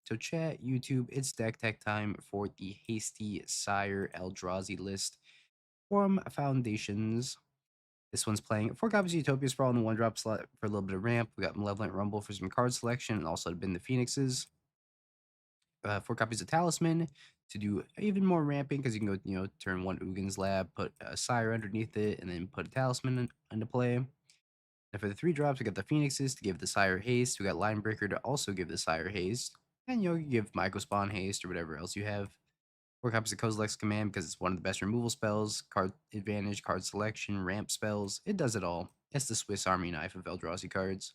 So chat, YouTube, it's deck tech time for the Hasty Sire Eldrazi list from Foundations. This one's playing 4 copies of Utopia Sprawl in the 1-drop slot for a little bit of ramp. We got Malevolent Rumble for some card selection and also to bin the Phoenixes. 4 copies of Talisman to do even more ramping because you can go, turn 1 Ugin's Lab, put a Sire underneath it, and then put a Talisman into play. And for the 3 drops, we got the Phoenixes to give the Sire haste. We got Linebreaker to also give the Sire haste. And you give Myco Spawn haste or whatever else you have. 4 copies of Kozilek's Command because it's one of the best removal spells, card advantage, card selection, ramp spells. It does it all. It's the Swiss Army knife of Eldrazi cards.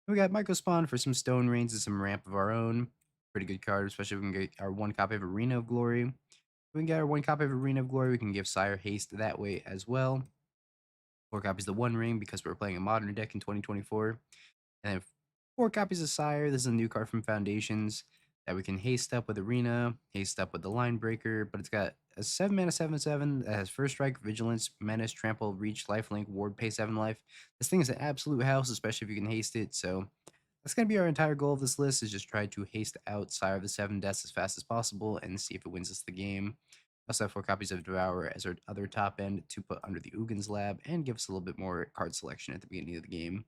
We got Myco Spawn for some Stone Rains and some ramp of our own. Pretty good card, especially if we can get our 1 copy of Arena of Glory. If we can get our 1 copy of Arena of Glory, we can give Sire haste that way as well. 4 copies of the One Ring because we're playing a modern deck in 2024. And then 4 copies of Sire. This is a new card from Foundations that we can haste up with Arena, haste up with the Line Breaker, but it's got a 7 mana 7/7 that has First Strike, Vigilance, Menace, Trample, Reach, Lifelink, Ward, Pay 7 life. This thing is an absolute house, especially if you can haste it. So that's going to be our entire goal of this list is just try to haste out Sire of the 7 Deaths as fast as possible and see if it wins us the game. Also have 4 copies of Devour as our other top end to put under the Ugin's Lab and give us a little bit more card selection at the beginning of the game.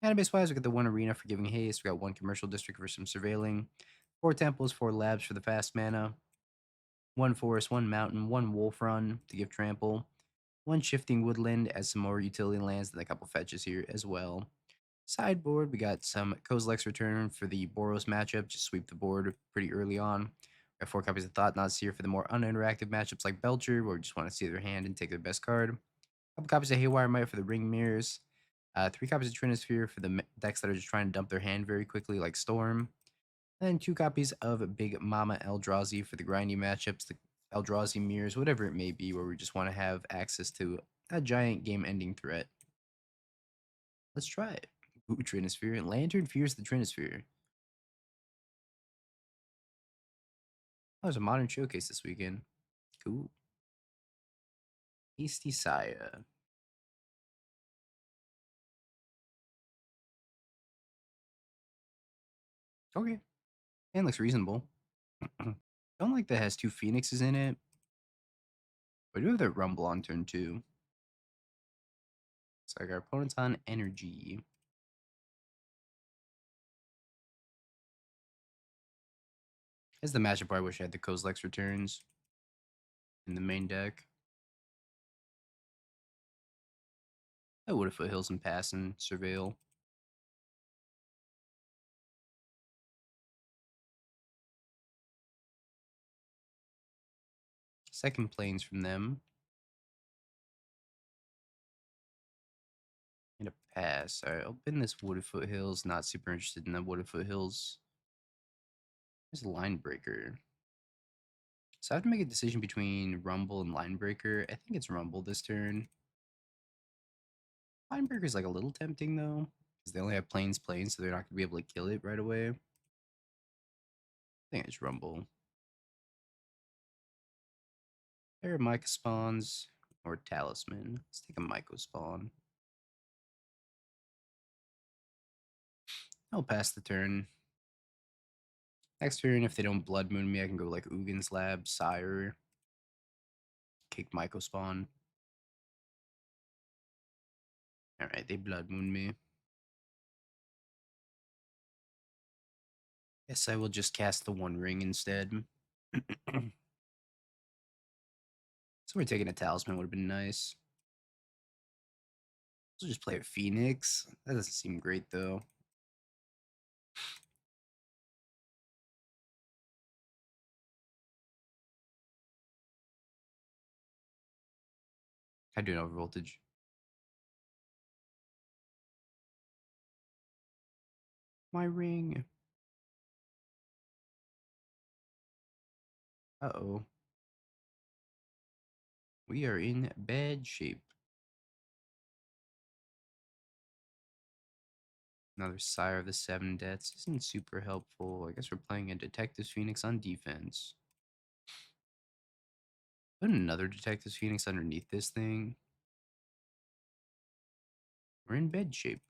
Database wise, we got the 1 Arena for giving haste. We got 1 Commercial District for some surveilling, 4 Temples, 4 Labs for the fast mana, 1 Forest, 1 Mountain, 1 Wolf Run to give trample, 1 Shifting Woodland as some more utility lands, and a couple fetches here as well. Sideboard, we got some Kozilek's Return for the Boros matchup, just sweep the board pretty early on. We got 4 copies of Thought-Knots here for the more uninteractive matchups like Belcher, where we just want to see their hand and take their best card. A couple copies of Haywire Might for the Ring Mirrors. 3 copies of Trinisphere for the decks that are just trying to dump their hand very quickly, like Storm. And then 2 copies of Big Mama Eldrazi for the grindy matchups, the Eldrazi Mirrors, whatever it may be, where we just want to have access to a giant game-ending threat. Let's try it. Ooh, Trinisphere. And Lantern fears the Trinisphere. Oh, there's a Modern Showcase this weekend. Cool. Hasty Saya. Okay. And looks reasonable. Don't like that it has 2 Phoenixes in it. But I do have that Rumble on turn 2. So like our opponent's on energy. As the matchup, I wish I had the Kozilek's Returns in the main deck. I would have Foothills and Pass and Surveil. Second planes from them. And a pass. Alright, I'll bin this Wooded Foothills. Not super interested in that Wooded Foothills. There's a Line Breaker. So I have to make a decision between Rumble and Line Breaker. I think it's Rumble this turn. Line Breaker is like a little tempting though. Because they only have planes, so they're not going to be able to kill it right away. I think it's Rumble. There are Myco spawns or Talisman. Let's take a Myco spawn. I'll pass the turn. Next turn, if they don't Blood Moon me, I can go like Ugin's Lab, Sire, kick Myco spawn. Alright, they Blood Moon me. Guess I will just cast the One Ring instead. So we're taking a Talisman, would have been nice. So just play a Phoenix. That doesn't seem great though. I do an overvoltage. My ring. Uh-oh. We are in bad shape. Another Sire of the 7 Deaths isn't super helpful. I guess we're playing a Detective's Phoenix on defense. Put another Detective's Phoenix underneath this thing. We're in bed shape.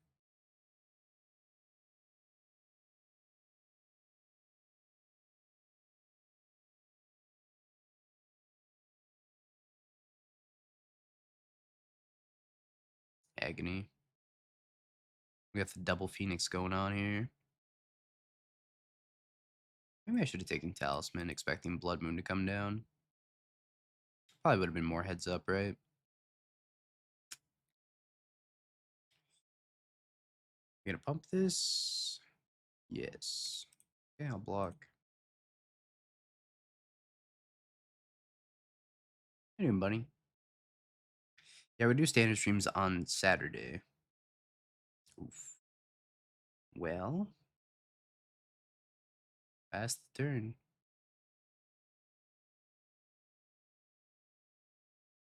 Agony. We got the double Phoenix going on here. Maybe I should have taken Talisman, expecting Blood Moon to come down. Probably would have been more heads up, right? You gonna pump this? Yes. Okay, I'll block. How you doing, buddy? Yeah, we do standard streams on Saturday. Oof. Well, pass the turn.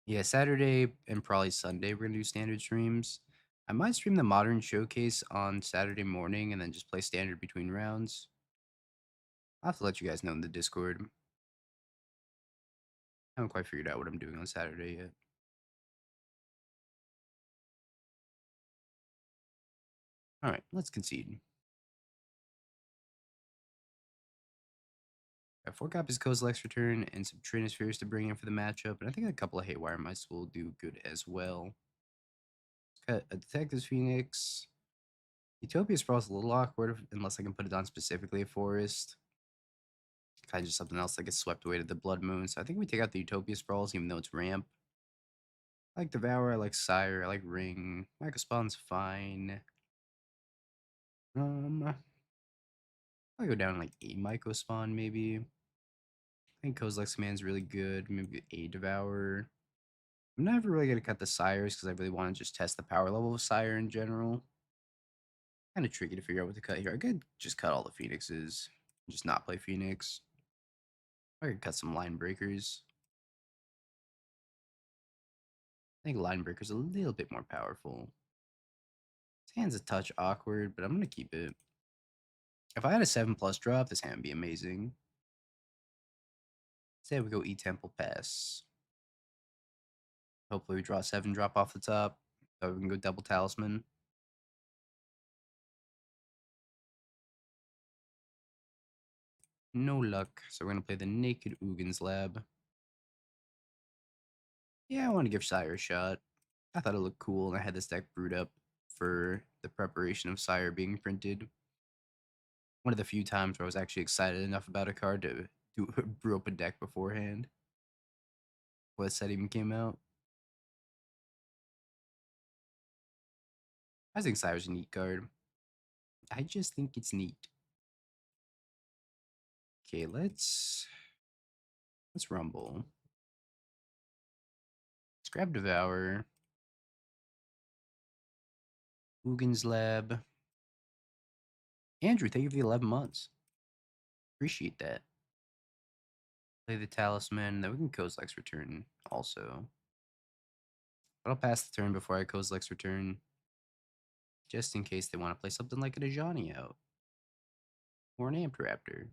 Yeah, Saturday and probably Sunday we're gonna do standard streams. I might stream the Modern Showcase on Saturday morning and then just play standard between rounds. I'll have to let you guys know in the Discord. I haven't quite figured out what I'm doing on Saturday yet. All right, let's concede. Got 4 copies of Kozilek's Return and some Trinispheres to bring in for the matchup, and I think a couple of Haywire Mice will do good as well. Got a Detective's Phoenix. Utopia Sprawl's a little awkward unless I can put it on specifically a forest. Kind of just something else that gets swept away to the Blood Moon. So I think we take out the Utopia Sprawls, even though it's ramp. I like Devour, I like Sire, I like Ring. Micro Spawn's fine. I'll go down like a Myco Spawn, maybe. I think Kozilek's Command's really good. Maybe a Devour. I'm never really going to cut the Sires because I really want to just test the power level of Sire in general. Kind of tricky to figure out what to cut here. I could just cut all the Phoenixes. Just not play Phoenix. I could cut some Line Breakers. I think Line Breaker's a little bit more powerful. His hand's a touch awkward, but I'm going to keep it. If I had a 7+ drop, this hand would be amazing. Say we go E Temple Pass. Hopefully we draw 7 drop off the top. So we can go double Talisman. No luck. So we're going to play the Naked Ugins Lab. Yeah, I want to give Sire a shot. I thought it looked cool, and I had this deck brewed up for the preparation of Sire being printed. One of the few times where I was actually excited enough about a card to brew up a deck beforehand. Before the set even came out. I think Sire's a neat card. I just think it's neat. Okay, let's rumble. Let's grab Devour. Ugins Lab. Andrew, thank you for the 11 months. Appreciate that. Play the Talisman. Then we can Kozilek's Return also. But I'll pass the turn before I Kozilek's Return. Just in case they want to play something like a Dejani out. Or an Amped Raptor.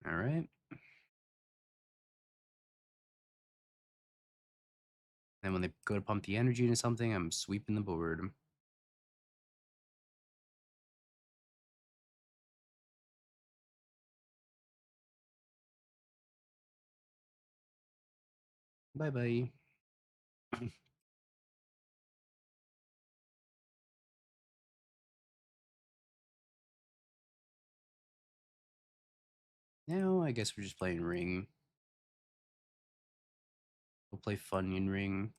Alright. Then when they go to pump the energy into something, I'm sweeping the board. Bye-bye. Now I guess we're just playing Ring. We'll play Funyun Ring.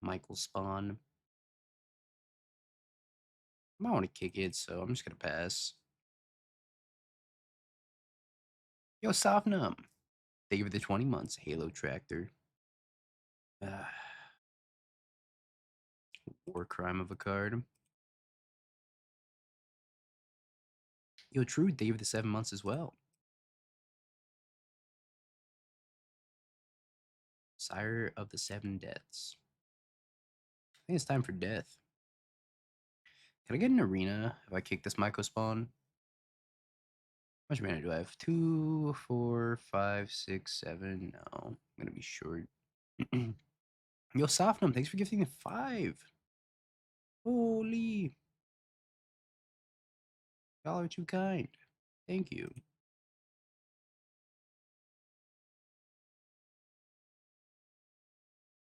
Michael Spawn. I might want to kick it, so I'm just gonna pass. Yo, Sofnum. Thank you for the 20 months, Halo Tractor. War crime of a card. Yo, True, thank you for the 7 months as well. Sire of the 7 Deaths. I think it's time for death. Can I get an arena if I kick this Myco Spawn? How much mana do I have? 2, 4, 5, 6, 7. No, I'm gonna be short. Yo, Sofnum, thanks for gifting the 5. Holy. Y'all are too kind. Thank you.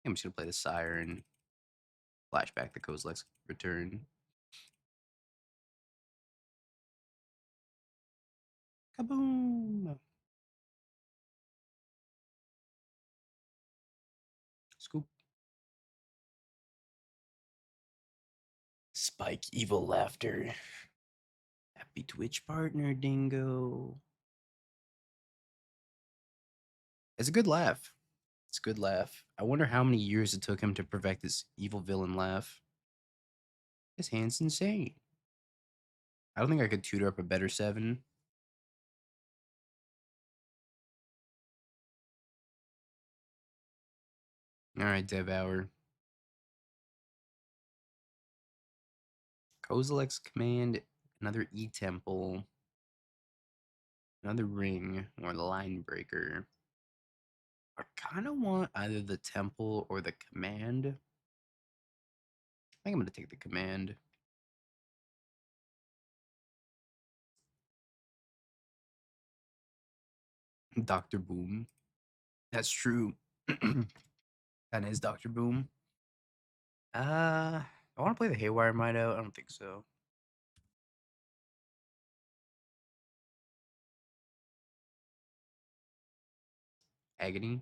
I'm just gonna play the Sire and flashback the Kozilek's return. Kaboom! Scoop. Spike evil laughter. Happy Twitch partner, Dingo. It's a good laugh. It's a good laugh. I wonder how many years it took him to perfect this evil villain laugh. His hand's insane. I don't think I could tutor up a better 7. All right, Devour. Kozilek's command, another E Temple, another ring, or the Line Breaker. I kind of want either the Temple or the command. I think I'm going to take the command. Dr. Boom. That's true. That is Dr. Boom. I want to play the Haywire Mido. I don't think so. Agony.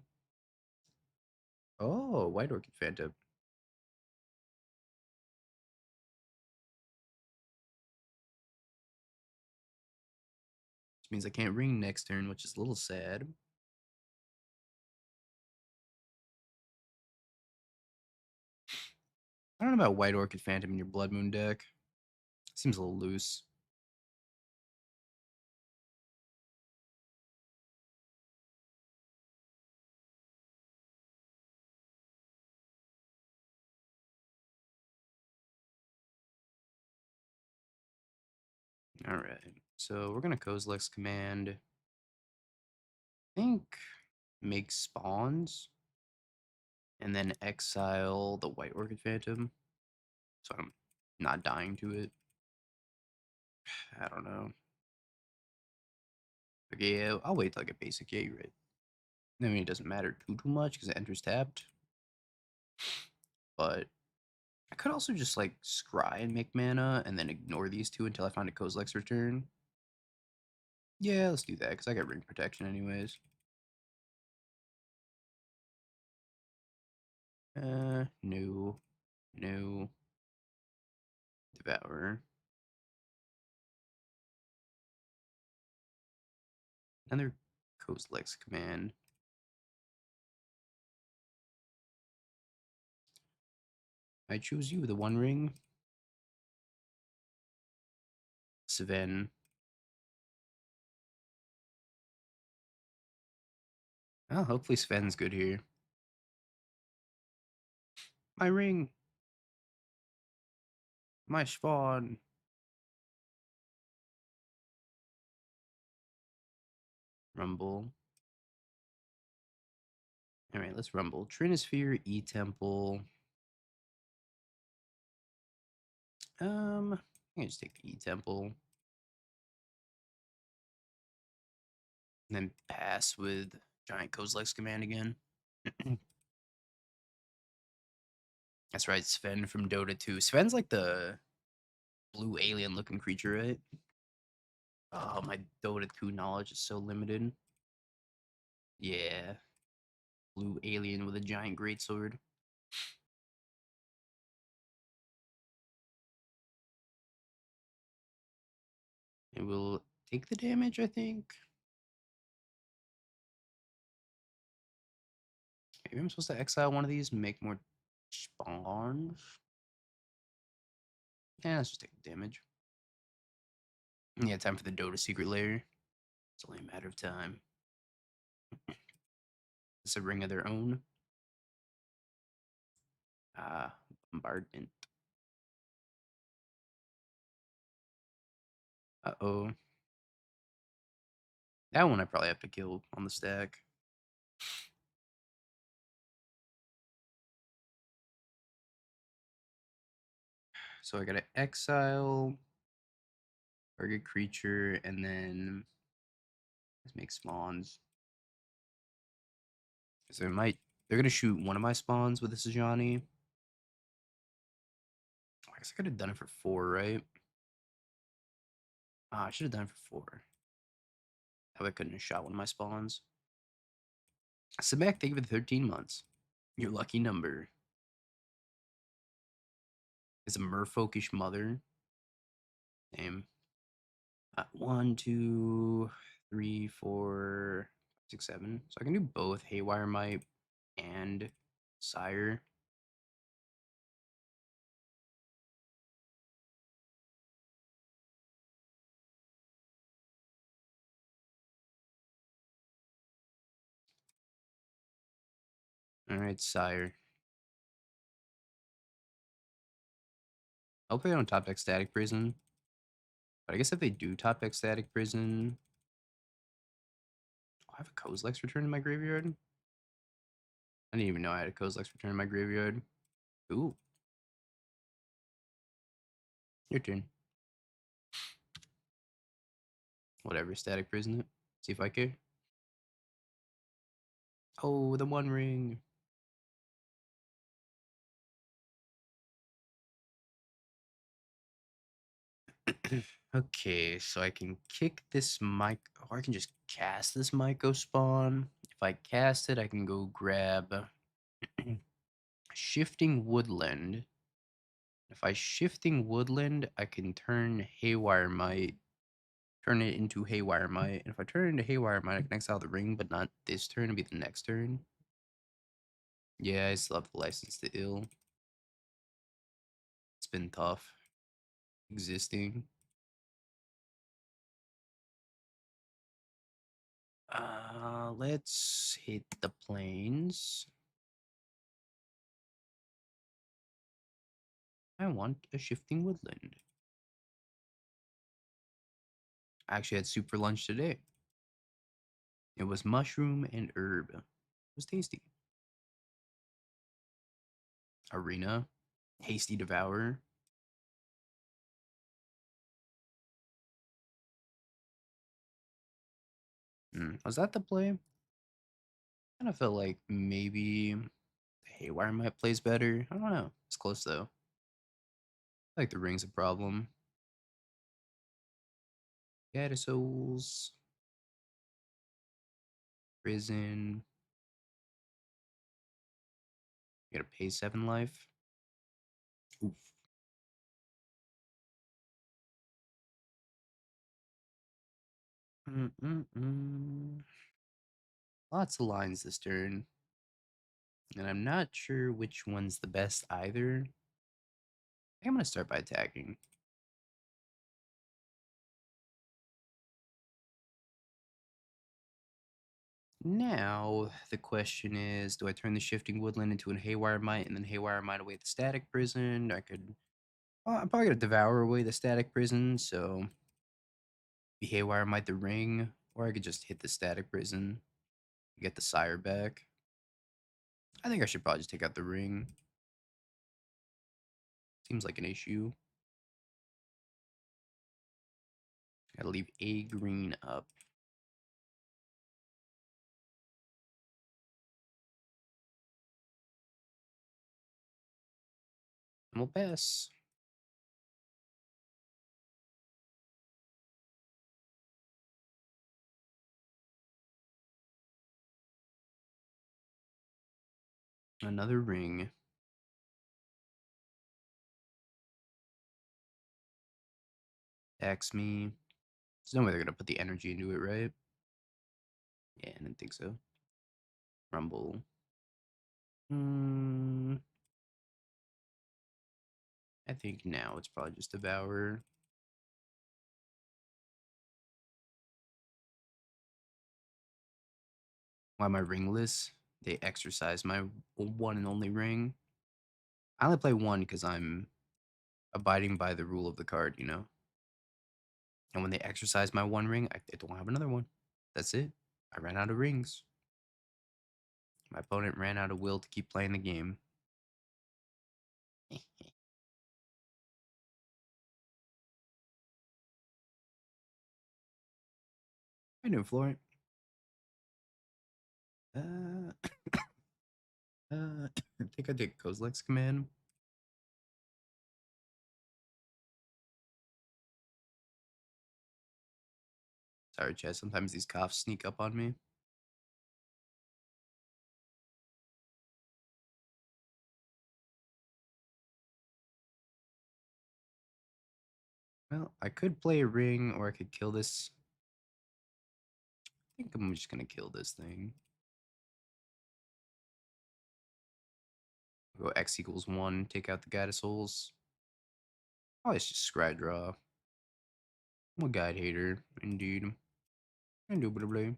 Oh, White Orchid Phantom. Which means I can't ring next turn, which is a little sad. I don't know about White Orchid Phantom in your Blood Moon deck. Seems a little loose. All right. So we're going to Kozilek's command. I think make spawns and then exile the White Orchid Phantom. So I'm not dying to it. I don't know. Okay, yeah, I'll wait till I get basic. Yeah, you're right. I mean, it doesn't matter too much because it enters tapped. But I could also just like scry and make mana and then ignore these two until I find a Kozilek's return. Yeah, let's do that because I got ring protection anyways. No. No. Devour. Another Kozilek's command. I choose you, the One Ring. Sven. Oh, hopefully Sven's good here. My ring. My spawn. Rumble. All right, let's rumble. Trinosphere, E Temple. I can just take the E Temple. And then pass with Giant Kozilek's command again. That's right, Sven from Dota 2. Sven's like the blue alien looking creature, right? Oh, my Dota 2 knowledge is so limited. Yeah. Blue alien with a giant greatsword. It will take the damage, I think. Maybe I'm supposed to exile one of these and make more spawns. Yeah, let's just take the damage. Yeah, time for the Dota secret layer. It's only a matter of time. It's a ring of their own. Bombardment. Uh-oh. That one I probably have to kill on the stack. So I gotta exile target creature and then Let's make spawns. So they're gonna shoot one of my spawns with this Ajani. I guess I could have done it for 4, right? I should have done it for 4. That way I couldn't have shot one of my spawns. Sebek, thank you for the 13 months. Your lucky number is a merfolkish mother. Name. 1, 2, 3, 4, 6, 7. So I can do both Haywire Might and Sire. All right, Sire. Hopefully they don't top deck Static Prison. But I guess if they do top deck Static Prison, I have a Kozilek's return in my graveyard. I didn't even know I had a Kozilek's return in my graveyard. Ooh. Your turn. Whatever, Static Prison it. See if I care. Oh, the One Ring. Okay, so I can kick this mic, or I can just cast this Myco spawn. If I cast it, I can go grab Shifting Woodland. If I Shifting Woodland, I can turn Haywire Might, turn it into Haywire Might. And if I turn it into Haywire Might, I can exile the ring, but not this turn, it'll be the next turn. Yeah, I still have the License to Ill. It's been tough existing. Let's hit the plains. I want a Shifting Woodland. I actually had soup for lunch today. It was mushroom and herb. It was tasty. Arena. Hasty Devour. Was that the play? Kind of felt like maybe Haywire might plays better. I don't know. It's close though. I like the ring's a problem. Souls. Prison. You gotta pay 7 life. Oof. Lots of lines this turn. And I'm not sure which one's the best either. I think I'm gonna start by attacking. Now, the question is, do I turn the Shifting Woodland into an Haywire Might and then Haywire Might away the Static Prison? I'm probably going to Devour away the Static Prison, so be Haywire Might the Ring, or I could just hit the Static Prison, get the Sire back. I think I should probably just take out the Ring. Seems like an issue. Gotta leave a green up. And we'll pass. Another ring. Tax me. There's no way they're gonna put the energy into it, right? Yeah, I didn't think so. Rumble. I think now it's probably just Devour. Why am I ringless? They exercise my one and only ring. I only play one because I'm abiding by the rule of the card, you know? And when they exercise my one ring, I don't have another one. That's it. I ran out of rings. My opponent ran out of will to keep playing the game. I knew Florent. Uh, I think I did Kozilek's command. Sorry, Chad. Sometimes these coughs sneak up on me. Well, I could play a ring or I could kill this. I think I'm just gonna kill this thing. Go X equals 1, take out the Guide of Souls. Oh, it's just scry draw. I'm a guide hater, indeed. Indubitably.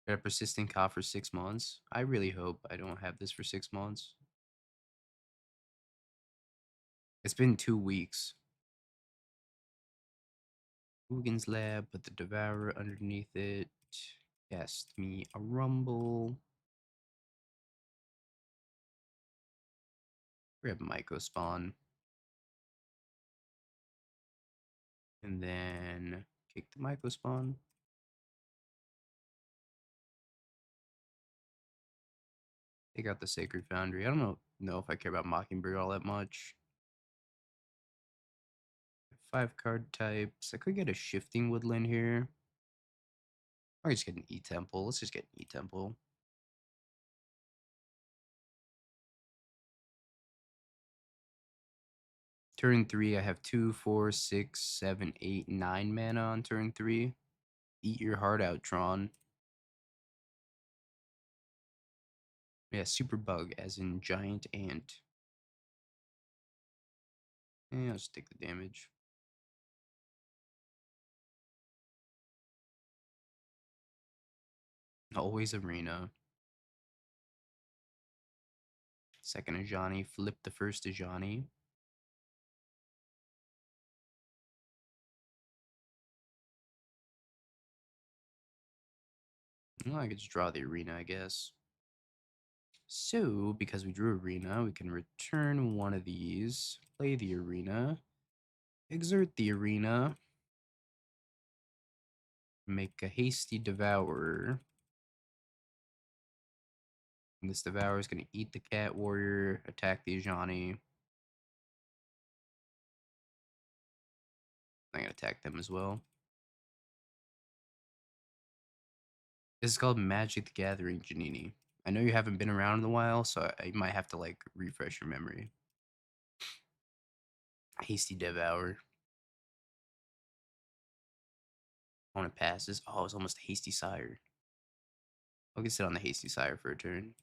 Got a persistent cough for 6 months. I really hope I don't have this for 6 months. It's been 2 weeks. Hooligan's Lab, put the Devourer underneath it. Cast me a Rumble. Grab Myco Spawn. And then kick the Myco Spawn. Take out the Sacred Foundry. I don't know if I care about Mockingbird all that much. 5 card types. I could get a Shifting Woodland here. Or just get an E-Temple. Let's just get an E-Temple. Turn 3, I have 2, 4, 6, 7, 8, 9 mana on turn 3. Eat your heart out, Tron. Yeah, super bug, as in giant ant. Yeah, I'll just take the damage. Always arena. Second Ajani, flip the first Ajani. Well, I could just draw the arena, I guess. So, because we drew arena, we can return one of these, play the arena, exert the arena, make a hasty devourer. And this devourer is going to eat the cat warrior, attack the Ajani. I'm going to attack them as well. This is called Magic the Gathering, Janini. I know you haven't been around in a while, so I might have to like refresh your memory. Hasty Devour. Opponent passes. Oh, it's almost a Hasty Sire. I'll get sit on the Hasty Sire for a turn.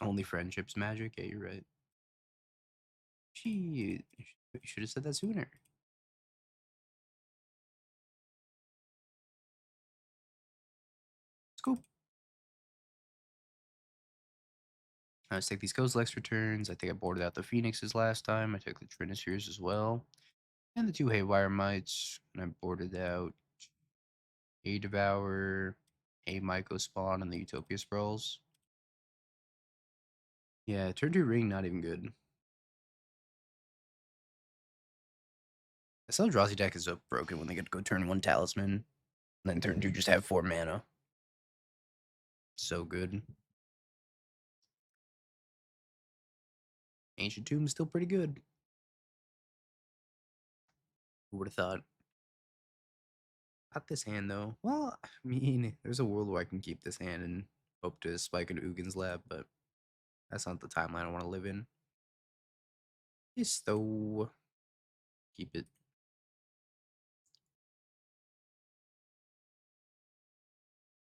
Only friendships magic. Yeah, you're right. Gee, you should have said that sooner. Scoop. Let's take these Kozilek's returns. I think I boarded out the Phoenixes last time. I took the Trinispheres as well. And the 2 Haywire Mites. And I boarded out a Devour, a Myco Spawn, and the Utopia Sprawls. Yeah, turn 2 Ring, not even good. This Eldrazi deck is so broken when they get to go turn 1 Talisman. And then turn 2 just have 4 mana. So good. Ancient Tomb is still pretty good. Who would have thought? Not this hand, though. Well, I mean, there's a world where I can keep this hand and hope to spike into Ugin's Lab, but that's not the timeline I want to live in. Yes, though. Keep it.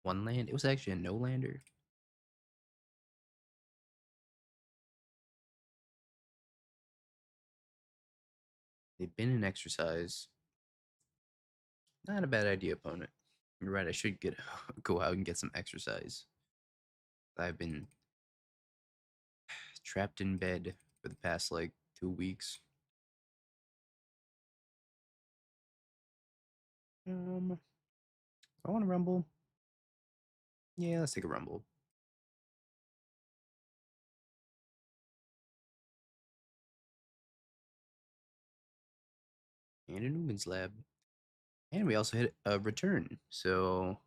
One land. It was actually a no-lander. They've been in exercise. Not a bad idea, opponent. You're right. I should go out and get some exercise. I've been trapped in bed for the past like 2 weeks. I want to rumble. Yeah, let's take a rumble. and a Newman's Lab. And we also hit a return. So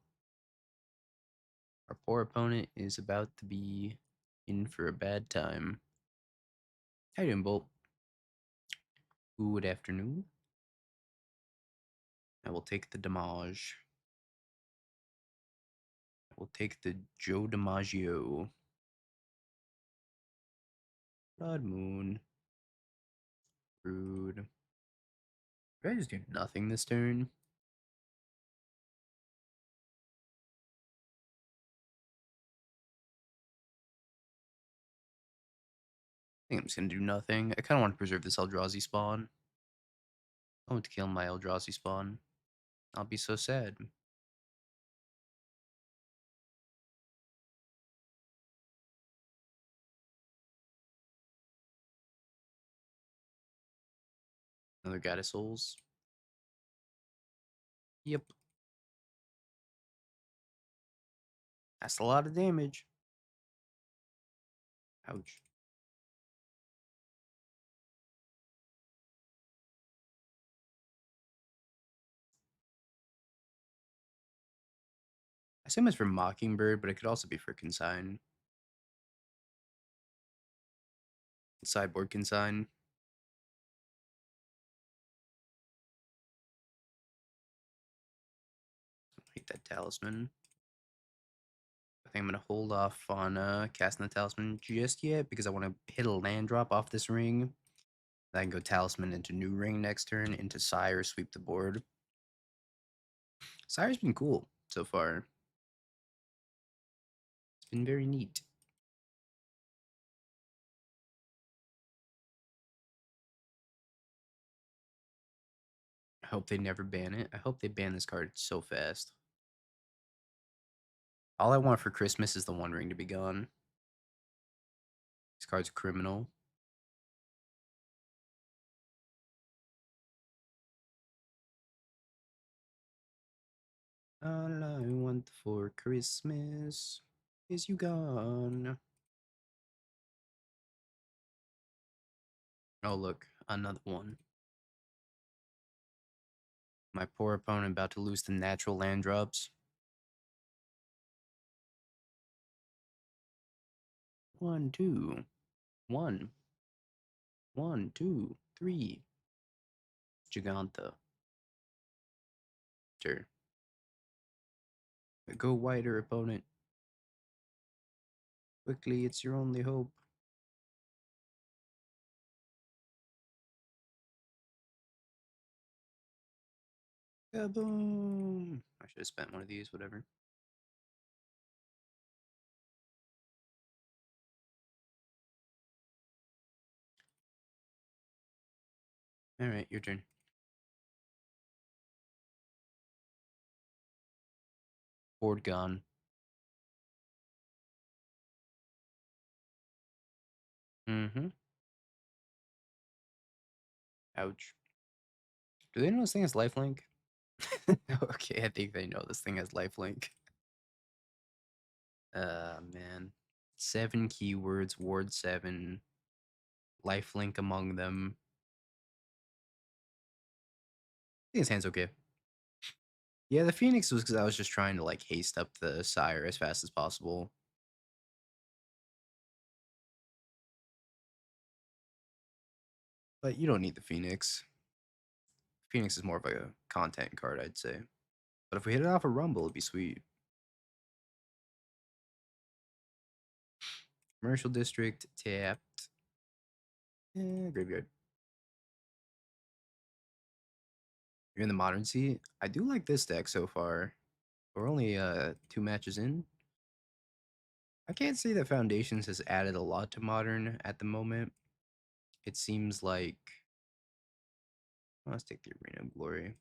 our poor opponent is about to be in for a bad time. How you doing, Bolt? Good afternoon. I will take the damage. I will take the Joe DiMaggio. Blood Moon. Rude. Did I just do nothing this turn? I think I'm just gonna do nothing. I kind of want to preserve this Eldrazi spawn. I want to kill my Eldrazi spawn. I'll be so sad. Another Goddess Souls. Yep. That's a lot of damage. Ouch. I assume it's for Mockingbird, but it could also be for Consign. Sideboard Consign. Hate that Talisman. I think I'm going to hold off on casting the Talisman just yet because I want to hit a land drop off this ring. Then I can go Talisman into New Ring next turn, into Sire, sweep the board. Sire's been cool so far. It's been very neat. I hope they never ban it. I hope they ban this card so fast. All I want for Christmas is the One Ring to be gone. This card's criminal. All I want for Christmas is you gone. Oh, look, another one. My poor opponent about to lose to natural land drops. One, two. One. One, two, three. Giganta. Sure. Go wider, opponent. Quickly, it's your only hope. Kaboom! I should have spent one of these, whatever. Alright, your turn. Board gone. Mm-hmm. Ouch. Do they know this thing has lifelink? Okay, I think they know this thing has lifelink. Man. 7 keywords, ward 7, lifelink among them. I think his hand's okay. Yeah, the Phoenix was because I was just trying to like haste up the Sire as fast as possible. But you don't need the Phoenix. Phoenix is more of a content card, I'd say. But if we hit it off a Rumble, it'd be sweet. Commercial District, tapped. Graveyard. You're in the Modern seat. I do like this deck so far. We're only 2 matches in. I can't say that Foundations has added a lot to Modern at the moment. It seems like... Let's take the Arena of Glory.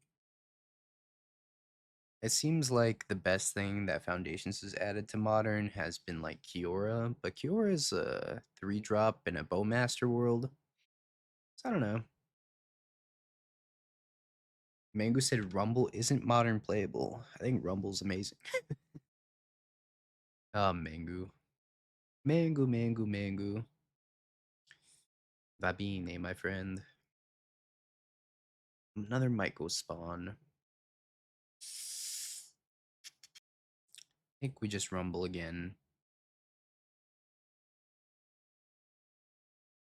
It seems like the best thing that Foundations has added to Modern has been like Kiora, but Kiora is a 3-drop in a Bowmaster world. So I don't know. Mango said Rumble isn't Modern playable. I think Rumble's amazing. Mango. Mango, mango, mango. Va bene, my friend. Another Myco spawn. I think we just rumble again.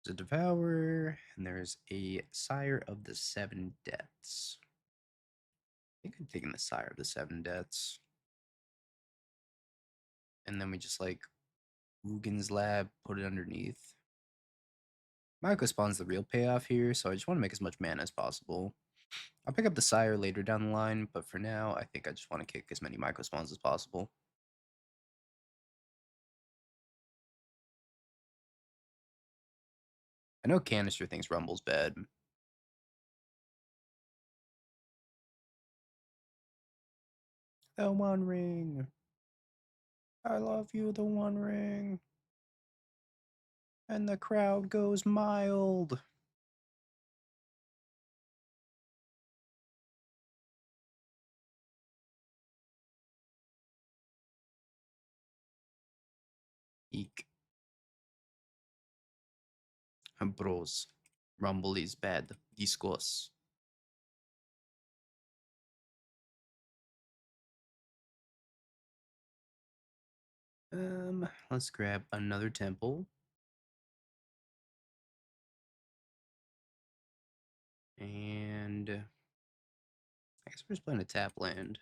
There's a Devourer, and there's a Sire of the Seven Deaths. I think I'm taking the Sire of the Seven Deaths. And then we just like Rugen's Lab, put it underneath. Myco spawn's the real payoff here, so I just want to make as much mana as possible. I'll pick up the Sire later down the line, but for now, I think I just want to kick as many Myco spawns as possible. I know Canister thinks Rumble's bad. The One Ring. I love you, the One Ring. And the crowd goes mild. Eek. Bros. Rumble is bad. Discuss. Let's grab another temple. And I guess we're just playing a tap land.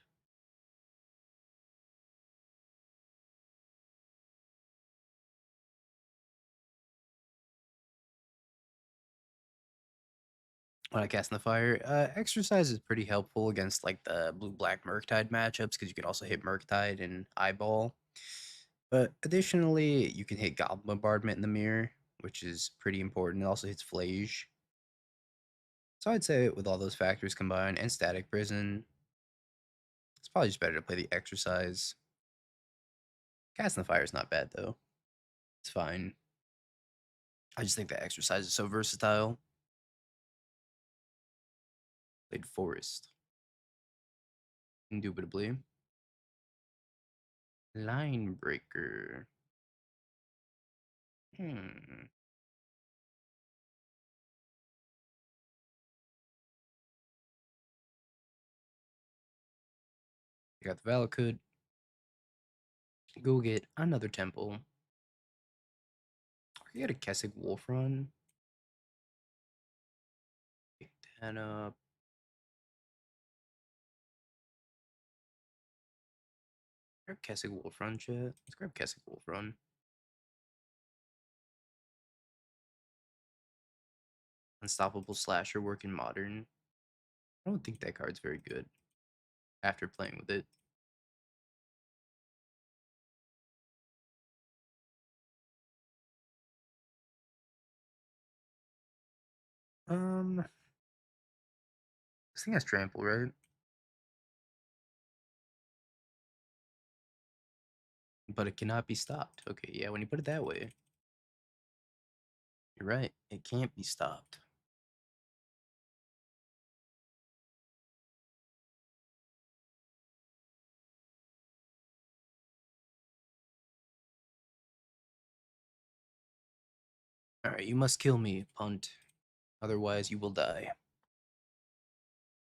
When I cast in the fire, exercise is pretty helpful against like the blue-black Murktide matchups because you can also hit Murktide and Eyeball. But additionally, you can hit Goblin Bombardment in the mirror, which is pretty important. It also hits Flage. So I'd say with all those factors combined and Static Prison, it's probably just better to play the exercise. Cast in the fire is not bad though. It's fine. I just think the exercise is so versatile. Played Forest. Indubitably. Line Breaker. Hmm. I got the Valakut. Go get another temple. Or you got a Kessig Wolf Run. Pick that up. Grab Kessig Wolf Run, chat. Let's grab Kessig Wolf Run. Unstoppable Slasher work in Modern. I don't think that card's very good after playing with it. This thing has trample, right? But it cannot be stopped. Okay, yeah, when you put it that way, you're right. It can't be stopped. Alright, you must kill me, punt. Otherwise, you will die.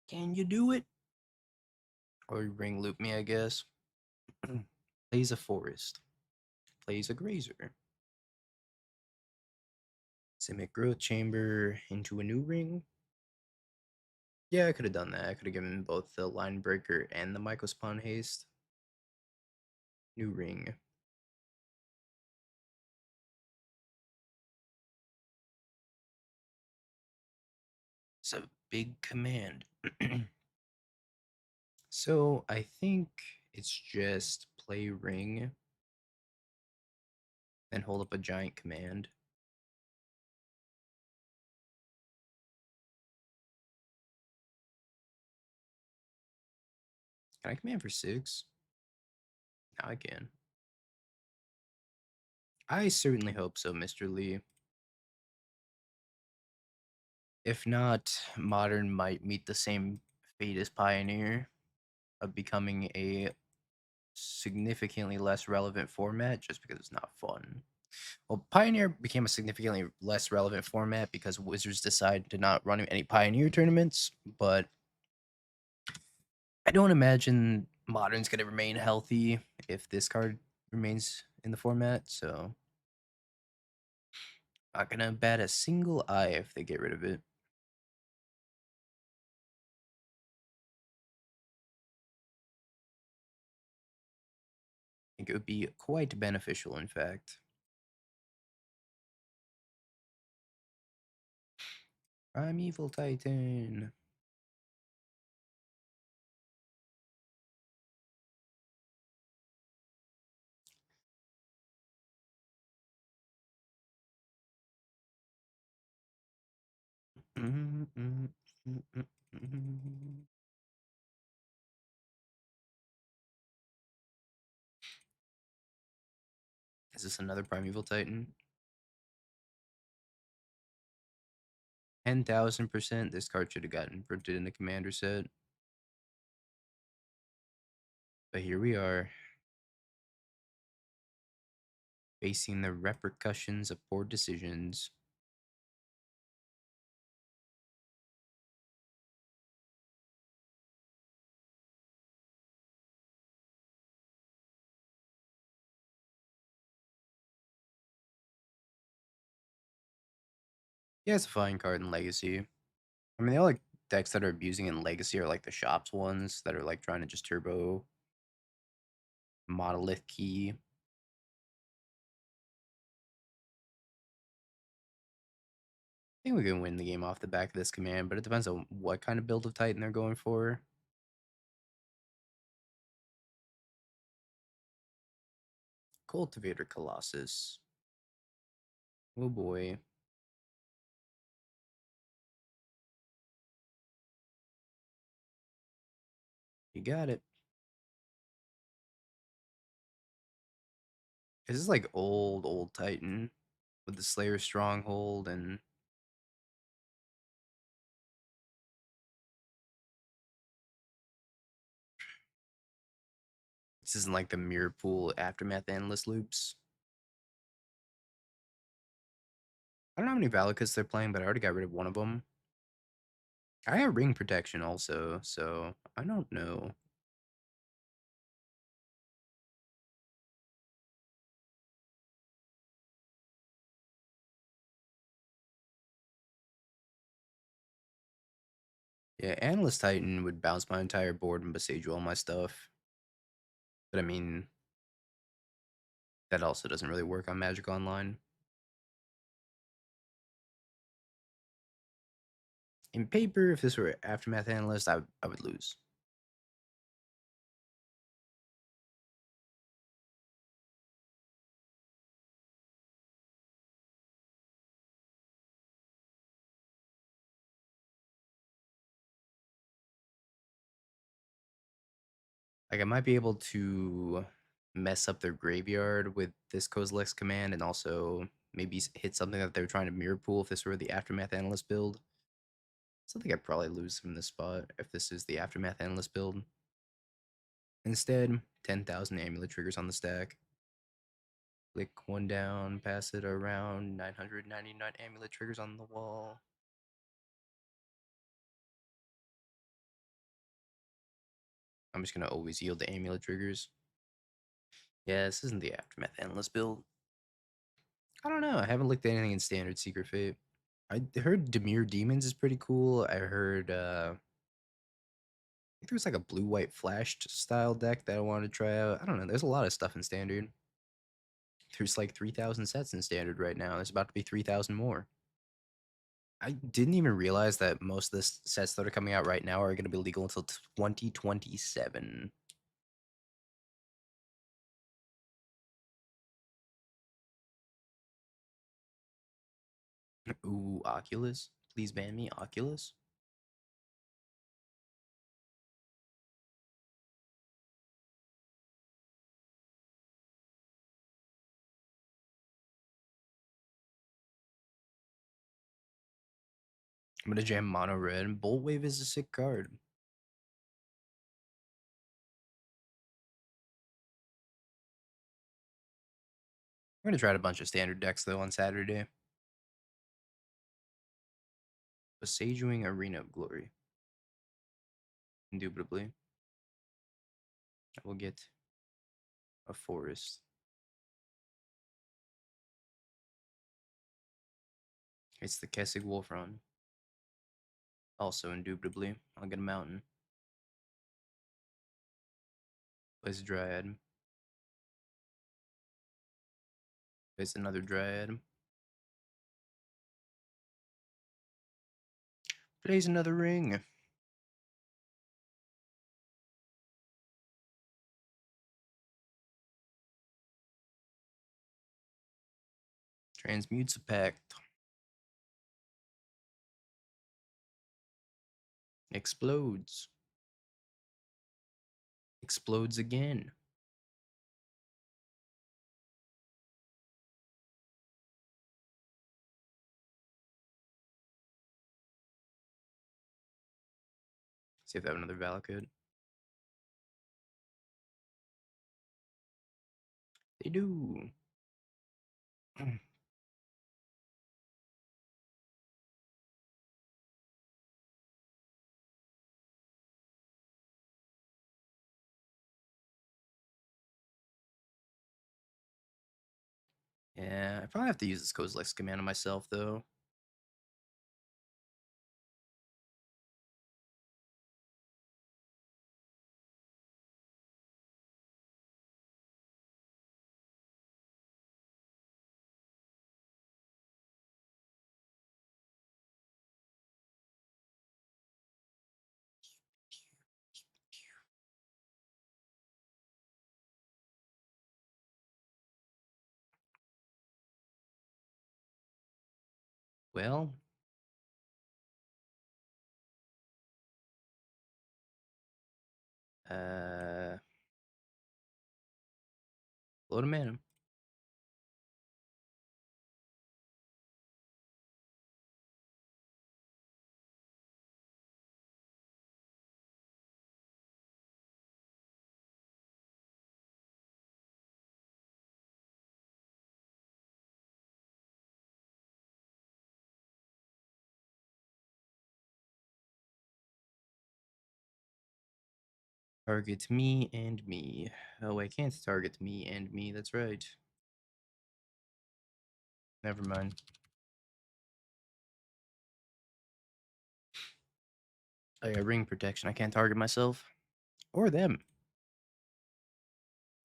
Can you do it? Or ring loop me, I guess. Plays a forest. Plays a grazer. Simic growth chamber into a new ring. Yeah, I could have done that. I could have given both the line breaker and the Mycospawn haste. New ring. It's a big command. So I think it's just play ring, then hold up a giant command. Can I command for 6? Now I can. I certainly hope so, Mr. Lee. If not, Modern might meet the same fate as Pioneer of becoming a significantly less relevant format just because it's not fun. Well, Pioneer became a significantly less relevant format because Wizards decided to not run any Pioneer tournaments, but I don't imagine Modern's going to remain healthy if this card remains in the format, so not going to bat a single eye if they get rid of it. I think it would be quite beneficial, in fact. Primeval Titan. Is this another Primeval Titan? 10,000%. This card should have gotten printed in the commander set. But here we are, facing the repercussions of poor decisions. Yeah, it's a fine card in Legacy. I mean, the only decks that are abusing in Legacy are like the shops ones that are like trying to just turbo Monolith Key. I think we can win the game off the back of this command, but it depends on what kind of build of Titan they're going for. Cultivator Colossus. Oh boy. You got it. This is like old Titan with the Slayer Stronghold and this isn't like the Mirror Pool Aftermath Analyst loops. I don't know how many Valakas they're playing, but I already got rid of one of them. I have Ring Protection also, so I don't know. Yeah, Analyst Titan would bounce my entire board and besage all my stuff. But I mean, that also doesn't really work on Magic Online. In paper, if this were Aftermath Analyst, I would lose. Like, I might be able to mess up their graveyard with this Kozilek's command and also maybe hit something that they're trying to mirror pool if this were the Aftermath Analyst build. So I think I'd probably lose from this spot if this is the Aftermath Analyst build. Instead, 10,000 amulet triggers on the stack. Click one down, pass it around, 999 amulet triggers on the wall. I'm just going to always yield the amulet triggers. Yeah, this isn't the Aftermath Analyst build. I don't know. I haven't looked at anything in Standard Secret Fate. I heard Demir Demons is pretty cool. I heard, I think there was like a blue-white flashed style deck that I wanted to try out. I don't know. There's a lot of stuff in Standard. There's like 3,000 sets in Standard right now. There's about to be 3,000 more. I didn't even realize that most of the sets that are coming out right now are going to be legal until 2027. Ooh, Oculus. Please ban me, Oculus. I'm gonna jam mono red. Bolt Wave is a sick card. We're gonna try out a bunch of standard decks though on Saturday. Besieging Arena of Glory. Indubitably. We'll get a forest. It's the Kessig Wolfron. Also indubitably. I'll get a mountain. Place a Dryad. Place another Dryad. Place another ring. Transmutes a pact. Explodes. Explodes again. See if they have another Valakut. They do. Yeah, I probably have to use this Kozilek's command on myself though. Well, uh, load a mana. Target me and me. Oh, I can't target me and me. That's right. Never mind. Oh yeah, ring protection. I can't target myself or them.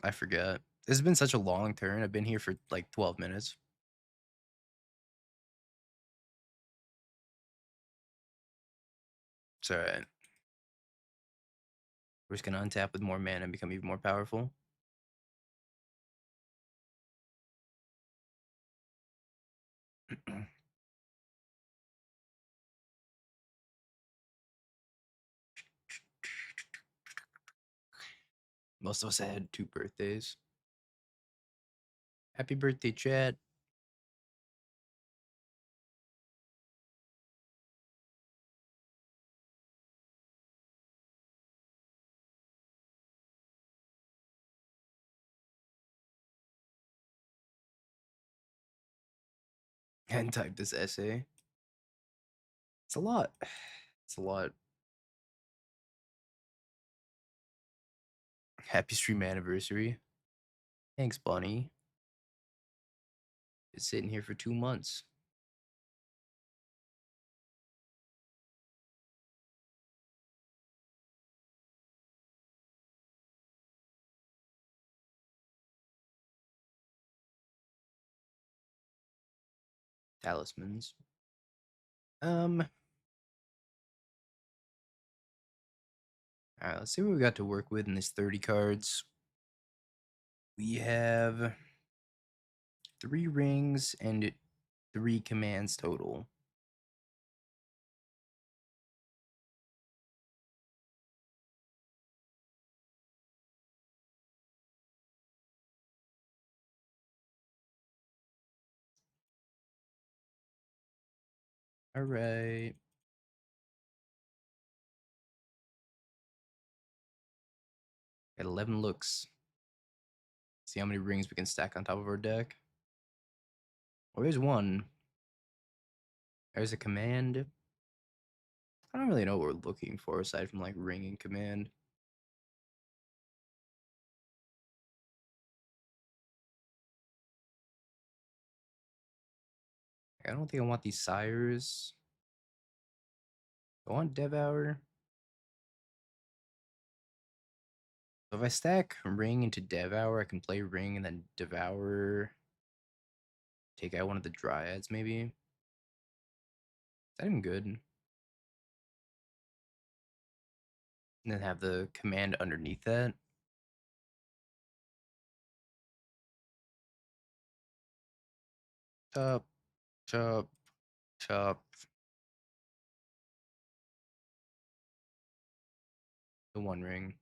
I forgot. This has been such a long turn. I've been here for like 12 minutes. It's alright. We're just gonna untap with more mana and become even more powerful. Most of us had 2 birthdays. Happy birthday, chat. And type this essay. It's a lot. It's a lot. Happy stream anniversary. Thanks, Bunny. Been sitting here for 2 months. Talismans. Alright, let's see what we got to work with in this 30 cards. We have 3 rings and 3 commands total. Alright. Got 11 looks. See how many rings we can stack on top of our deck. Oh, there's one. There's a command. I don't really know what we're looking for aside from like ring and command. I don't think I want these sires. I want Devour. So if I stack ring into Devour, I can play ring and then Devour. Take out one of the dryads, maybe. Is that even good? And then have the command underneath that. Chop, chop, chop. The one ring.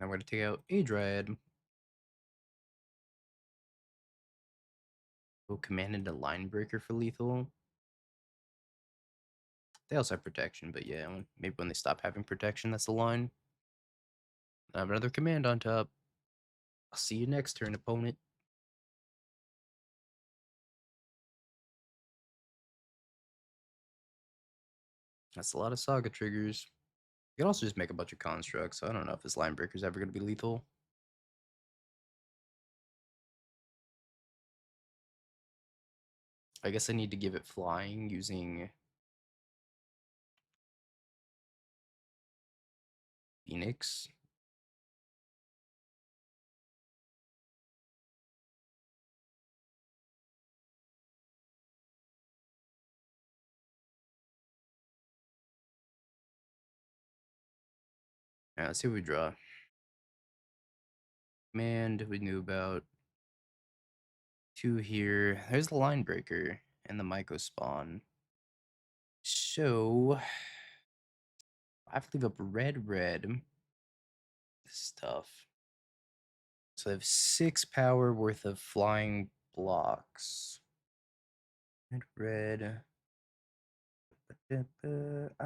I'm going to take out a dryad. Go command into line breaker for lethal. They also have protection, but yeah, maybe when they stop having protection, that's the line. I have another command on top. I'll see you next turn, opponent. That's a lot of saga triggers. You can also just make a bunch of constructs, so I don't know if this line breaker is ever going to be lethal. I guess I need to give it flying using Phoenix. Yeah, let's see what we draw. Command we knew about. Two here. There's the line breaker and the Myco spawn. So I have to leave up red. This is tough. So I have 6 power worth of flying blocks. Red. I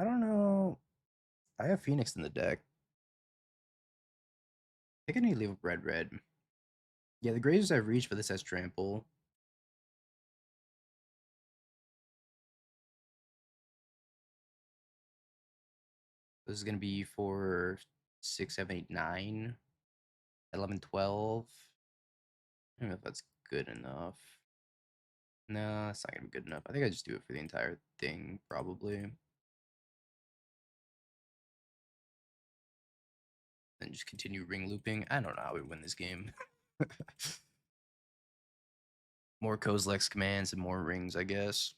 don't know. I have Phoenix in the deck. I think I need to leave up red. Yeah, the greatest I've reached, but this has trample. This is gonna be for 6, 7, 8, 9, 11, 12. I don't know if that's good enough. No, that's not gonna be good enough. I think I just do it for the entire thing, probably. Then just continue ring looping. I don't know how we win this game. More Kozilek's commands and more rings, I guess.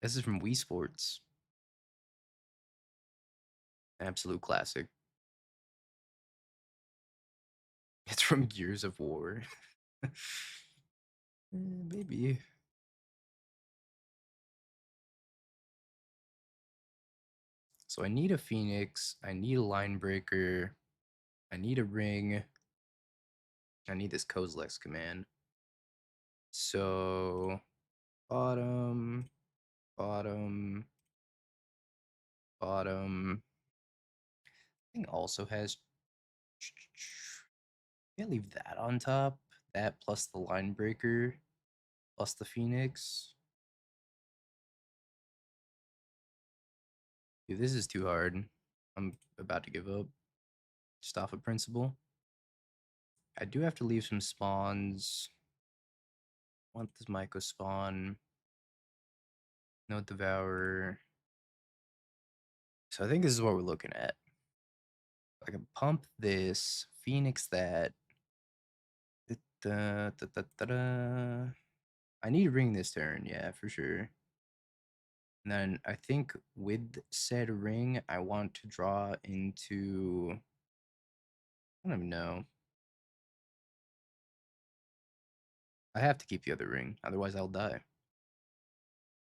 This is from Wii Sports. Absolute classic. It's from Gears of War. Maybe. So I need a Phoenix. I need a line breaker. I need a ring. I need this Kozilek's command. So bottom, bottom, bottom. I think also has. Can't leave that on top. That plus the line breaker plus the Phoenix. Dude, this is too hard. I'm about to give up. Just off of principle. I do have to leave some spawns. I want this Myco spawn. No Devourer. So I think this is what we're looking at. I can pump this, Phoenix that. Da, da, da, da, da. I need to ring this turn, yeah, for sure. And then I think with said ring, I want to draw into. I don't even know. I have to keep the other ring, otherwise I'll die.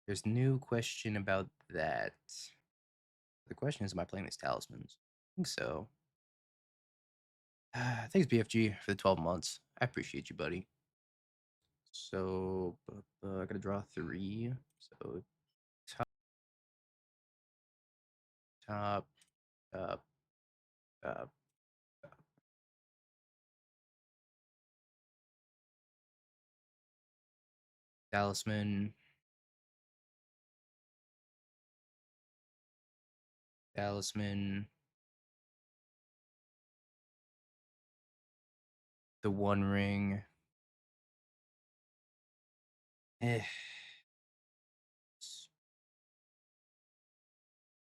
There's no question about that. The question is, am I playing these talismans? I think so. Thanks, BFG, for the 12 months. I appreciate you, buddy. So, I gotta draw 3. So, top, top, top, top. Talisman, Talisman, the One Ring. Eh.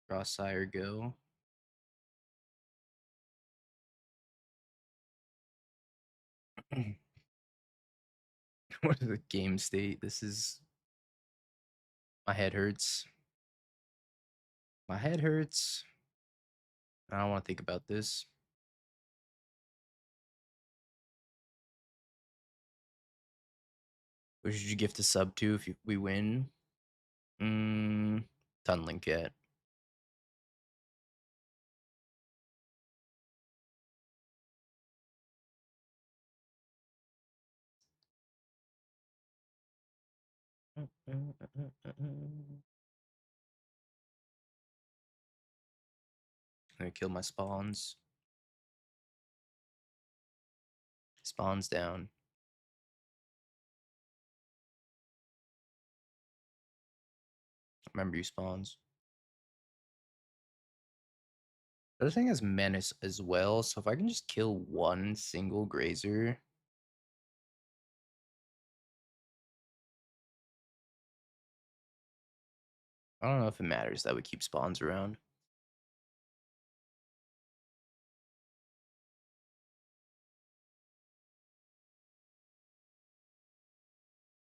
Draw Sire, go. What is the game state? This is. My head hurts. My head hurts. I don't want to think about this. Who should you gift a sub to if we win? Tunneling Cat. Gonna kill my spawns. Spawns down. Remember you spawns. The other thing is menace as well, so if I can just kill one single grazer. I don't know if it matters that we keep spawns around.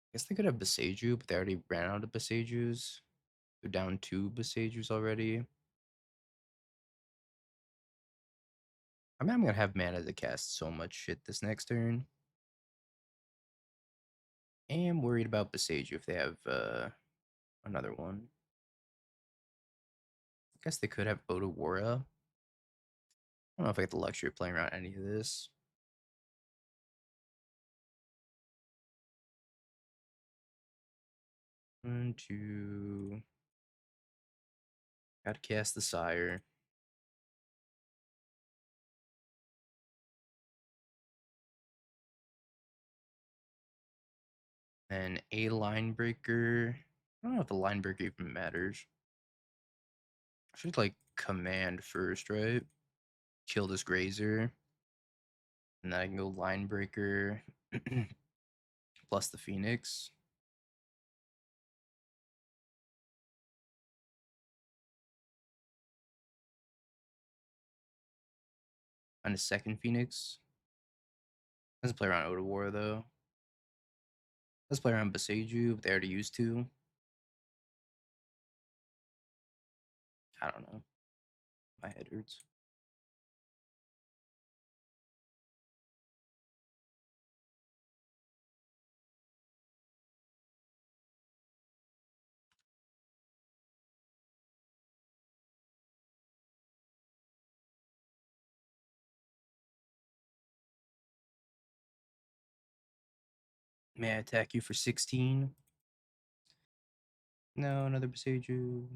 I guess they could have Beseju, but they already ran out of Besejus. They're down 2 Besejus already. I mean, I'm gonna have mana to cast so much shit this next turn. Am worried about Beseju if they have another one. I guess they could have Otawara. I don't know if I get the luxury of playing around any of this. One, two. Gotta cast the Sire. And a line breaker. I don't know if the line breaker even matters. I should like command first, right? Kill this grazer. And then I can go line breaker plus the Phoenix. And a second Phoenix. Let's play around Otawara though. Let's play around Beseju, but they already used to. I don't know. My head hurts. May I attack you for 16? No, another Beseju.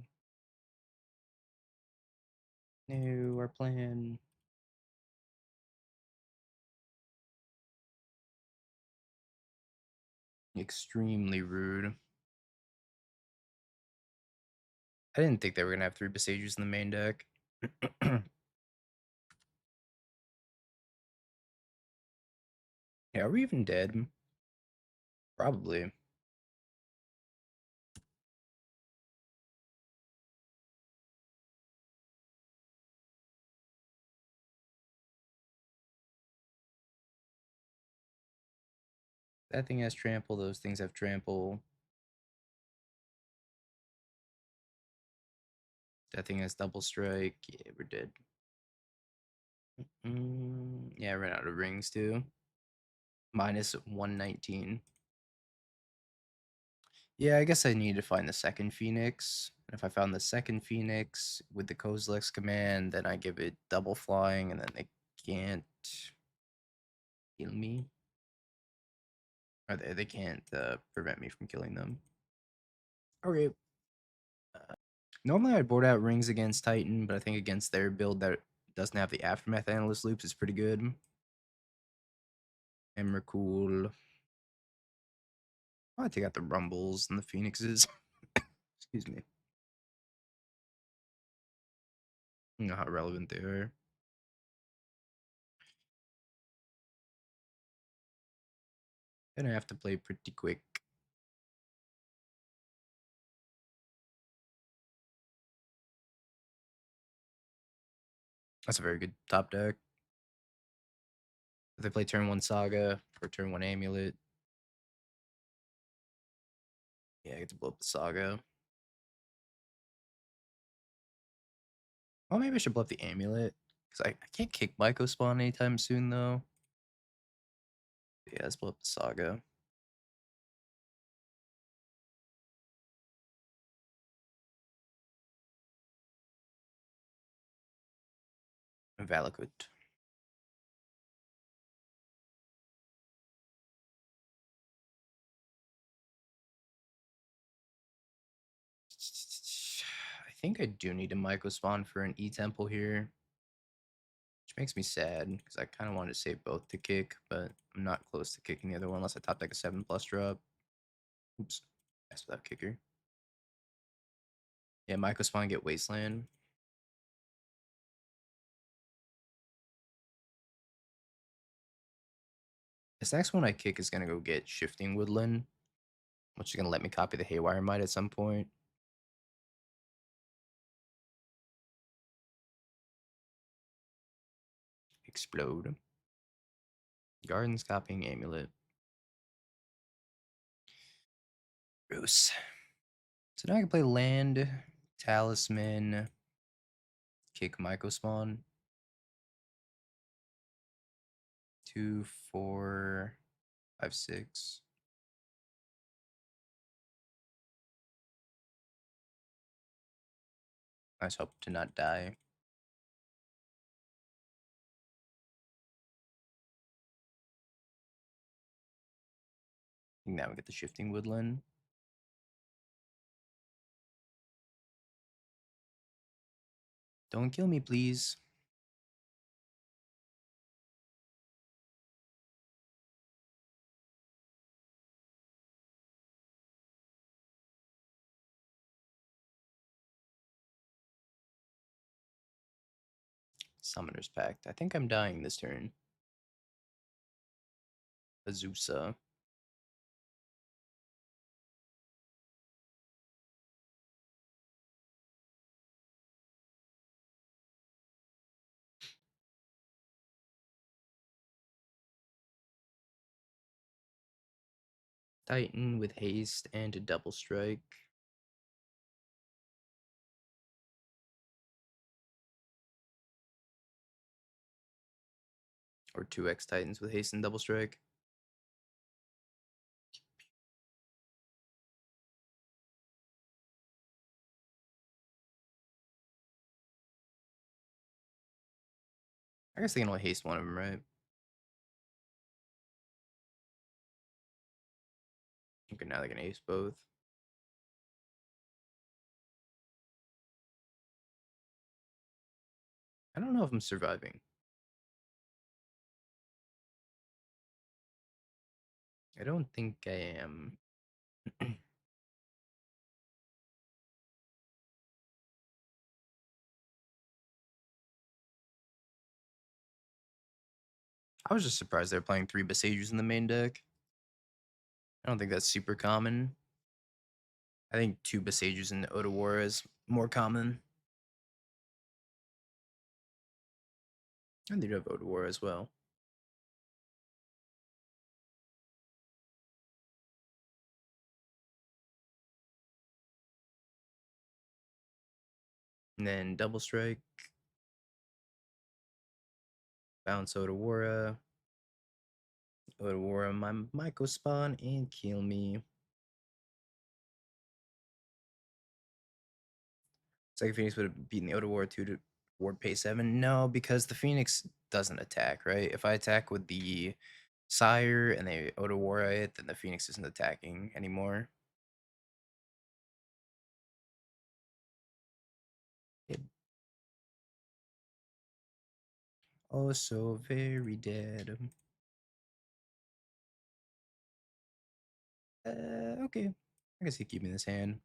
No, our plan. Extremely rude. I didn't think they were gonna have 3 Besejus in the main deck. Yeah, are we even dead? Probably. That thing has trample, those things have trample. That thing has double strike. Yeah, we're dead. Yeah, I ran out of rings too. Minus 119. Yeah, I guess I need to find the second Phoenix. And if I found the second Phoenix with the Kozilek's command, then I give it double flying, and then they can't. Kill me. Or they can't prevent me from killing them. Okay. Normally I'd board out rings against Titan, but I think against their build that doesn't have the Aftermath Analyst loops is pretty good. Emrakul. I take out the Rumbles and the Phoenixes. Excuse me. You know how relevant they are. Then I have to play pretty quick. That's a very good top deck. If they play turn 1 Saga or turn 1 Amulet. Yeah, I get to blow up the Saga. Well, maybe I should blow up the Amulet. Because I can't kick Myco Spawn anytime soon, though. Yeah, let's blow up the Saga. Valakut. I think I do need a Myco Spawn for an E-Temple here. Which makes me sad, because I kind of wanted to save both to kick, but I'm not close to kicking the other one unless I top deck a 7+ drop. Oops. That's without kicker. Yeah, Myco Spawn get Wasteland. This next one I kick is going to go get Shifting Woodland, which is going to let me copy the Haywire Might at some point. Explode. Garden's copying Amulet. Gross. So now I can play Land, Talisman, kick Myco Spawn. 2, 4, 5, 6. I just hope to not die. Now we get the Shifting Woodland. Don't kill me, please. Summoner's Pact. I think I'm dying this turn. Azusa. Titan with haste and a double strike. Or 2x Titans with haste and double strike. I guess they can only haste one of them, right? Okay, now they can ace both. I don't know if I'm surviving. I don't think I am. I was just surprised they're playing 3 Besagers in the main deck. I don't think that's super common. I think 2 Besagers in the Otawara is more common. And they do have Otawara as well. And then double strike. Bounce Otawara. Otawara my Myco Spawn and kill me. Second Phoenix would have beaten the Otawara 2 to ward pay 7. No, because the Phoenix doesn't attack, right? If I attack with the Sire and they Otawara it, then the Phoenix isn't attacking anymore. It, oh, so very dead. Okay. I guess he keep in this hand.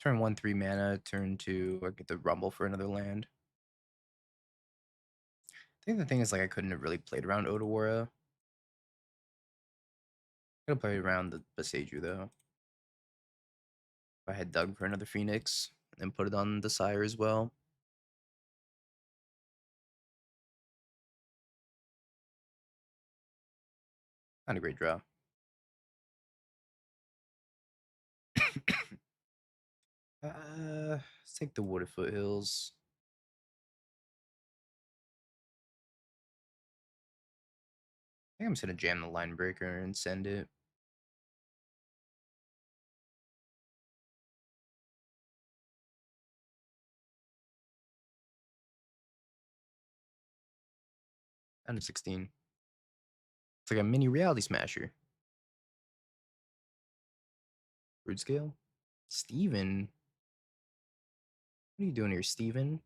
Turn 1, 3 mana. Turn 2, I get the Rumble for another land. I think the thing is, like, I couldn't have really played around Otawara. Could have played around the Beseju, though. If I had dug for another Phoenix and put it on the Sire as well. Not a great draw. Let's take the Wooded Foothills. I think I'm just gonna jam the Line Breaker and send it. Under 16. It's like a mini Reality Smasher. Root Scale. Steven. What are you doing here, Steven?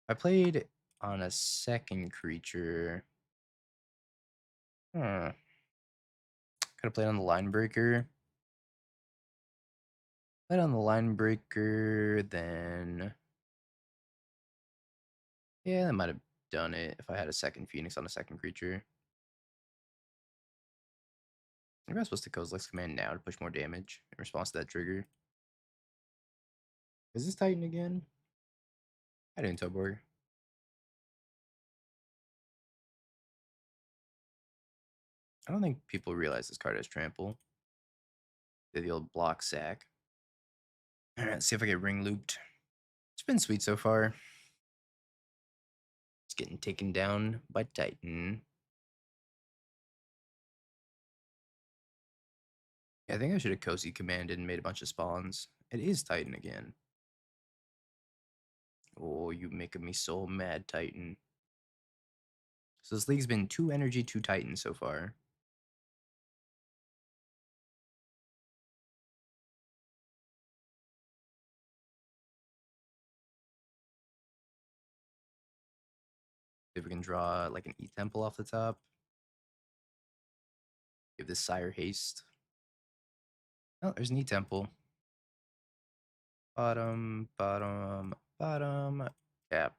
I played on a second creature. Huh. Could have played on the Line Breaker. Played on the Line Breaker, then. Yeah, that might have done it if I had a second Phoenix on a second creature. Maybe I was supposed to Kozilek's Command now to push more damage in response to that trigger. Is this Titan again? I didn't Toborg. I don't think people realize this card has trample. Did the old block sack. Alright, let's see if I get ring looped. It's been sweet so far. It's getting taken down by Titan. Yeah, I think I should have Cozy commanded and made a bunch of spawns. It is Titan again. Oh, you making me so mad, Titan. So this league's been 2 energy, 2 Titan so far. If we can draw like an E Temple off the top. Give this Sire haste. Oh, there's an E Temple. Bottom, bottom, bottom. Tap.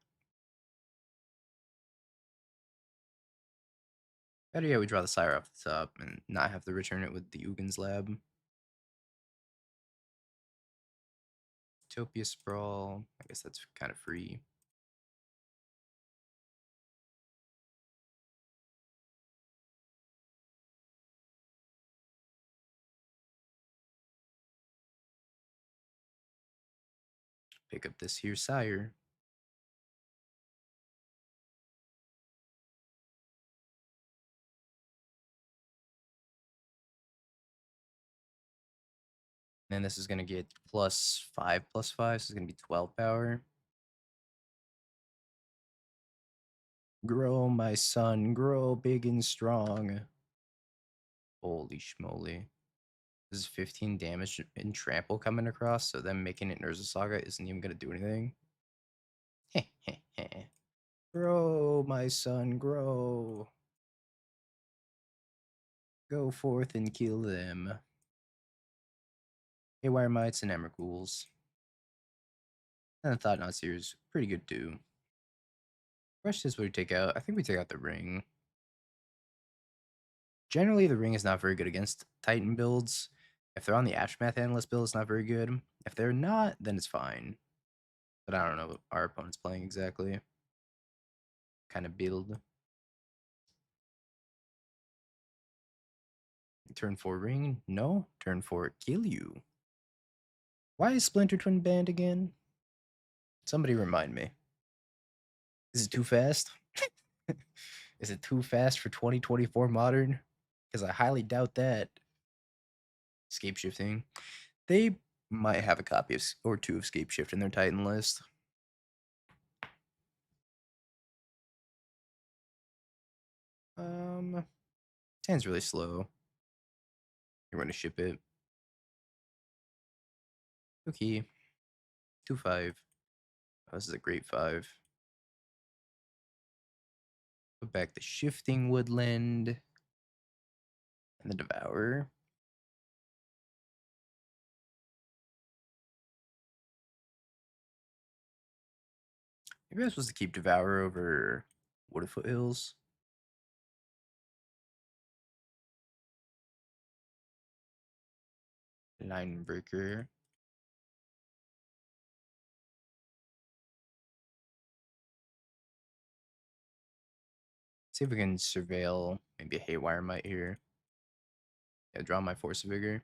Better yet, we draw the Sire off the top and not have to return it with the Ugin's Lab. Utopia Sprawl. I guess that's kind of free. Pick up this here Sire. And this is going to get +5/+5. So it's going to be 12 power. Grow, my son. Grow big and strong. Holy schmoly. This is 15 damage in trample coming across, so them making it Urza Saga isn't even going to do anything. Grow, my son, grow. Go forth and kill them. Haywire Mites and Emrakul's. And the Thought Knot Seer is pretty good too. Question is what we take out. I think we take out the ring. Generally, the ring is not very good against Titan builds. If they're on the Aftermath Analyst build, it's not very good. If they're not, then it's fine. But I don't know what our opponent's playing exactly. Kind of build. Turn 4 ring? No. Turn 4 kill you. Why is Splinter Twin banned again? Somebody remind me. Is it too fast? Is it too fast for 2024 modern? Because I highly doubt that. Scape shifting. They might have a copy of or two of Scape Shift in their Titan list. Um, Hand's really slow. You're going to ship it. Okay. 2-5. Oh, this is a great 5. Put back the Shifting Woodland and the Devourer. Maybe I'm supposed to keep Devourer over Wooded Foothills. Linebreaker. See if we can surveil maybe a Haywire Might here. Yeah, draw my Force of Vigor.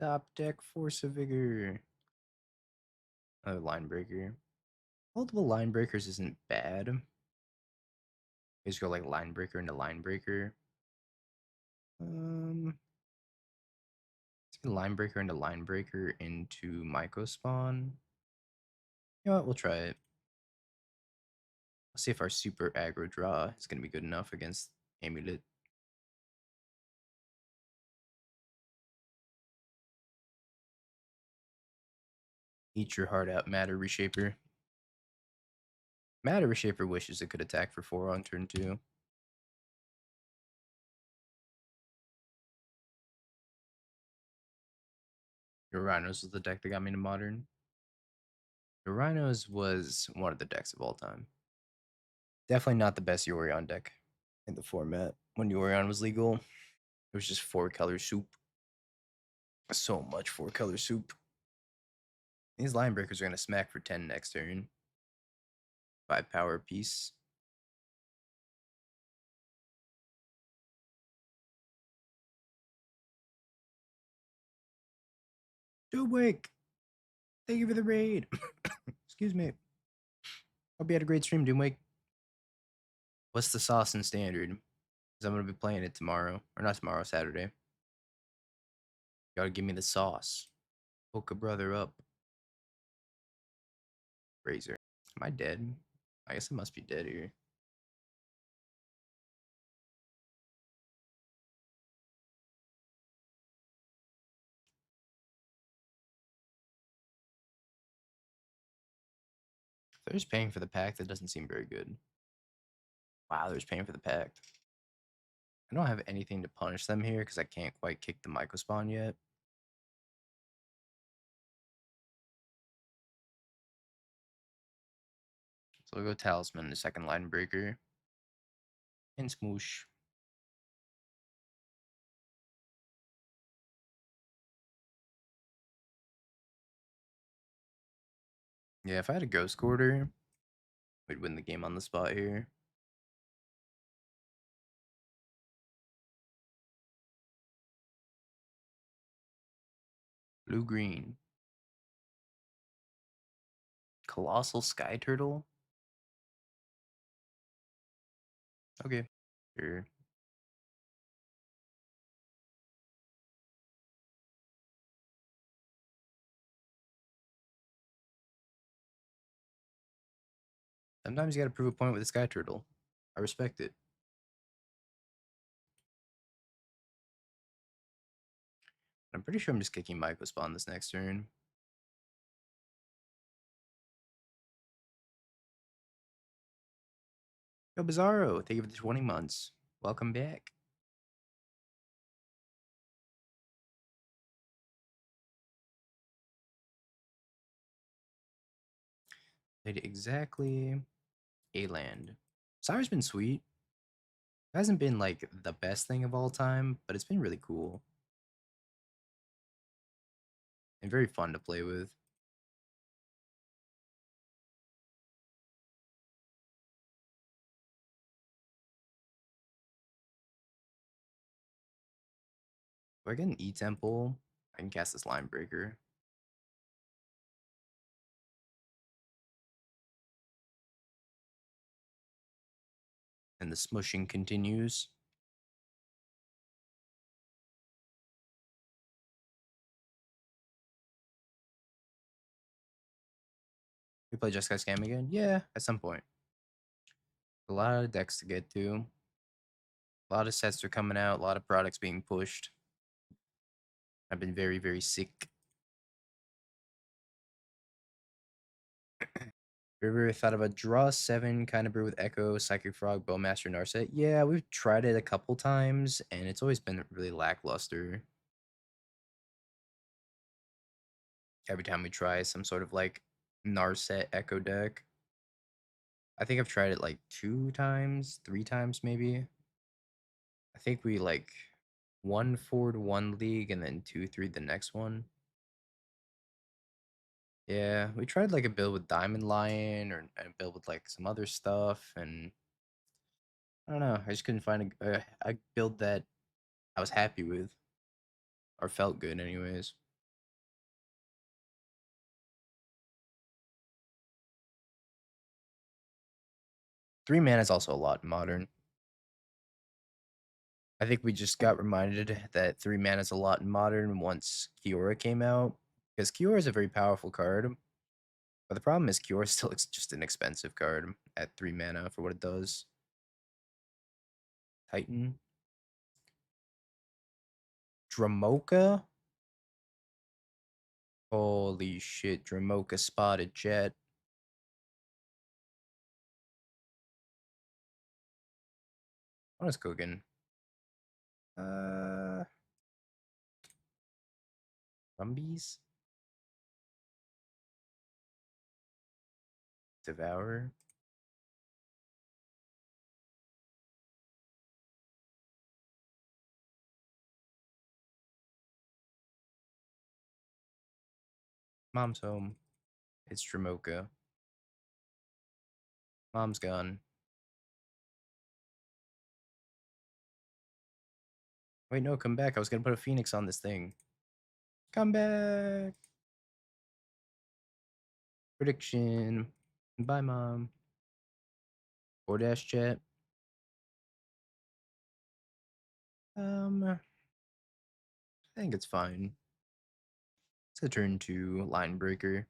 Top deck Force of Vigor. Another Linebreaker. Multiple Linebreakers isn't bad. You just go like Linebreaker into Linebreaker. Let's get Linebreaker into Linebreaker into Myco Spawn. You know what? We'll try it. Let's see if our super aggro draw is going to be good enough against Amulet. Eat your heart out, Matter Reshaper. Matter Reshaper wishes it could attack for 4 on turn 2. Your Rhinos was the deck that got me to Modern. Your Rhinos was one of the decks of all time. Definitely not the best Yorion deck in the format when Yorion was legal. It was just 4-color soup. So much 4-color soup. These line breakers are going to smack for 10 next turn. 5 power piece. Doomwake! Thank you for the raid. Excuse me. Hope you had a great stream, Doomwake. What's the sauce in standard? Because I'm going to be playing it tomorrow. Or not tomorrow, Saturday. You gotta give me the sauce. Hook a brother up. Razor. Am I dead? I guess I must be dead here. There's paying for the pack. That doesn't seem very good. Wow, there's paying for the pack. I don't have anything to punish them here because I can't quite kick the Myco Spawn yet. So we'll go Talisman, the second line breaker. And Smoosh. Yeah, if I had a Ghost Quarter, we'd win the game on the spot here. Blue-green. Colossal Sky Turtle? Okay. Sure. Sometimes you gotta prove a point with a Sky Turtle. I respect it. I'm pretty sure I'm just kicking Myco Spawn this next turn. Yo, Bizarro, thank you for the 20 months. Welcome back. Played exactly a land. Sire's been sweet. It hasn't been like the best thing of all time, but it's been really cool. And very fun to play with. If I get an E-Temple, I can cast this Line Breaker. And the smushing continues. We play Jeskai Scam again? Yeah, at some point. A lot of decks to get to. A lot of sets are coming out. A lot of products being pushed. I've been very, very sick. Ever thought of a draw 7 kind of brew with Echo, Psychic Frog, Bowmaster, Narset? Yeah, we've tried it a couple times, and it's always been really lackluster. Every time we try some sort of like Narset Echo deck. I think I've tried it like 2 times, 3 times maybe. I think we like 1-4'd one league and then 2-3 the next one. Yeah, we tried like a build with Diamond Lion or a build with like some other stuff, and I don't know. I just couldn't find a build that I was happy with or felt good, anyways. 3 mana is also a lot in modern. I think we just got reminded that 3 mana is a lot in modern once Kiora came out, because Kiora is a very powerful card. But the problem is Kiora is still just an expensive card at 3 mana for what it does. Titan. Dramoka? Holy shit, Dramoka spotted Jet. What is cooking? Rumbies? Devour? Mom's home. It's Dramoka. Mom's gone. Wait, no, come back. I was gonna put a Phoenix on this thing. Come back. Prediction. Bye, Mom. Or dash chat. I think it's fine. It's a turn 2 Line Breaker.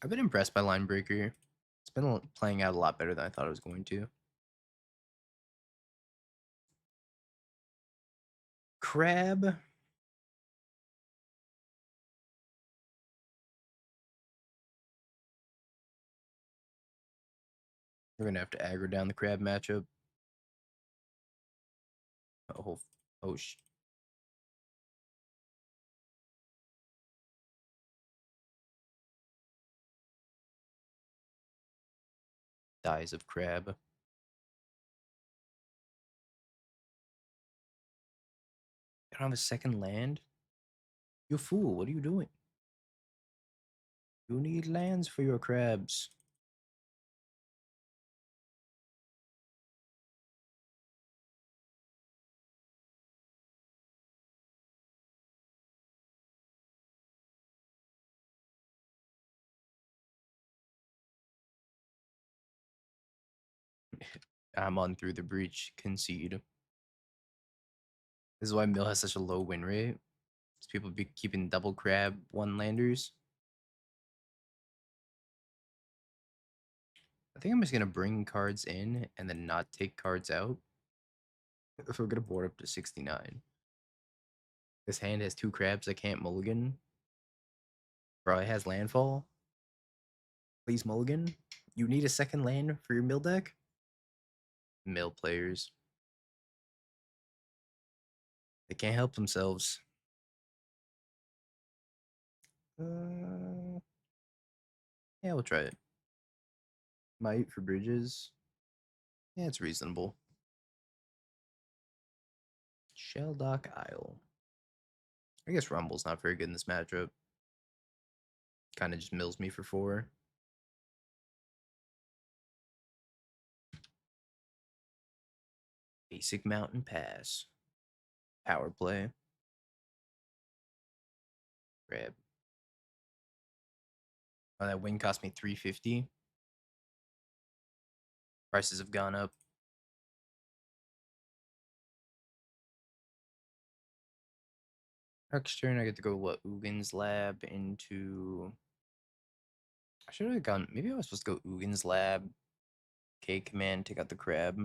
I've been impressed by Line Breaker. It's been playing out a lot better than I thought it was going to. Crab. We're gonna have to aggro down the crab matchup. Oh, oh, dies of crab. I don't have a second land. You fool! What are you doing? You need lands for your crabs. I'm on through the breach. Concede. This is why Mill has such a low win rate. People be keeping double crab one landers. I think I'm just gonna bring cards in and then not take cards out. So we're gonna board up to 69. This hand has 2 crabs I can't mulligan. Probably has landfall. Please mulligan. You need a second land for your mill deck? Mill players. They can't help themselves. Yeah, we'll try it. Might for bridges. Yeah, it's reasonable. Shelldock Isle. I guess Rumble's not very good in this matchup. Kind of just mills me for 4. Basic Mountain Pass. Power play. Grab. Oh, that win cost me 350. Prices have gone up. Next turn, I get to go, what, Ugin's Lab into... I should have gone... Maybe I was supposed to go Ugin's Lab K command, take out the crab.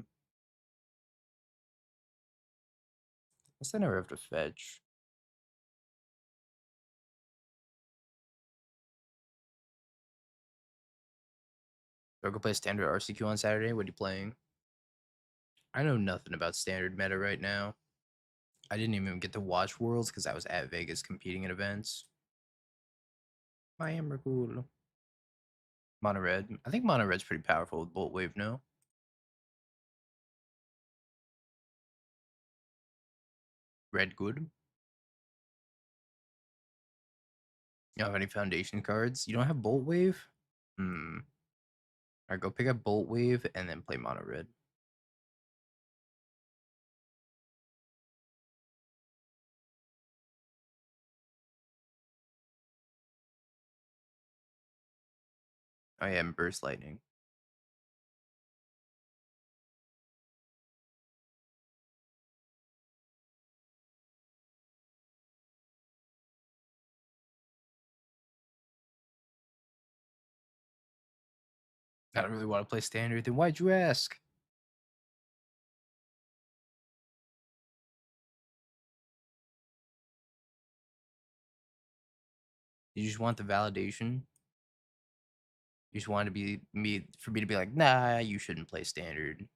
Guess I never have to fetch. Do I go play standard RCQ on Saturday? What are you playing? I know nothing about standard meta right now. I didn't even get to watch Worlds because I was at Vegas competing in events. I am cool. Mono red. I think mono red's pretty powerful with Bolt Wave, no? Red good. You don't have any foundation cards? You don't have Bolt Wave? Hmm. Alright, go pick up Bolt Wave and then play mono red. I am Burst Lightning. I don't really want to play standard. Then why'd you ask? You just want the validation? You just want to be me for me to be like, nah, you shouldn't play standard.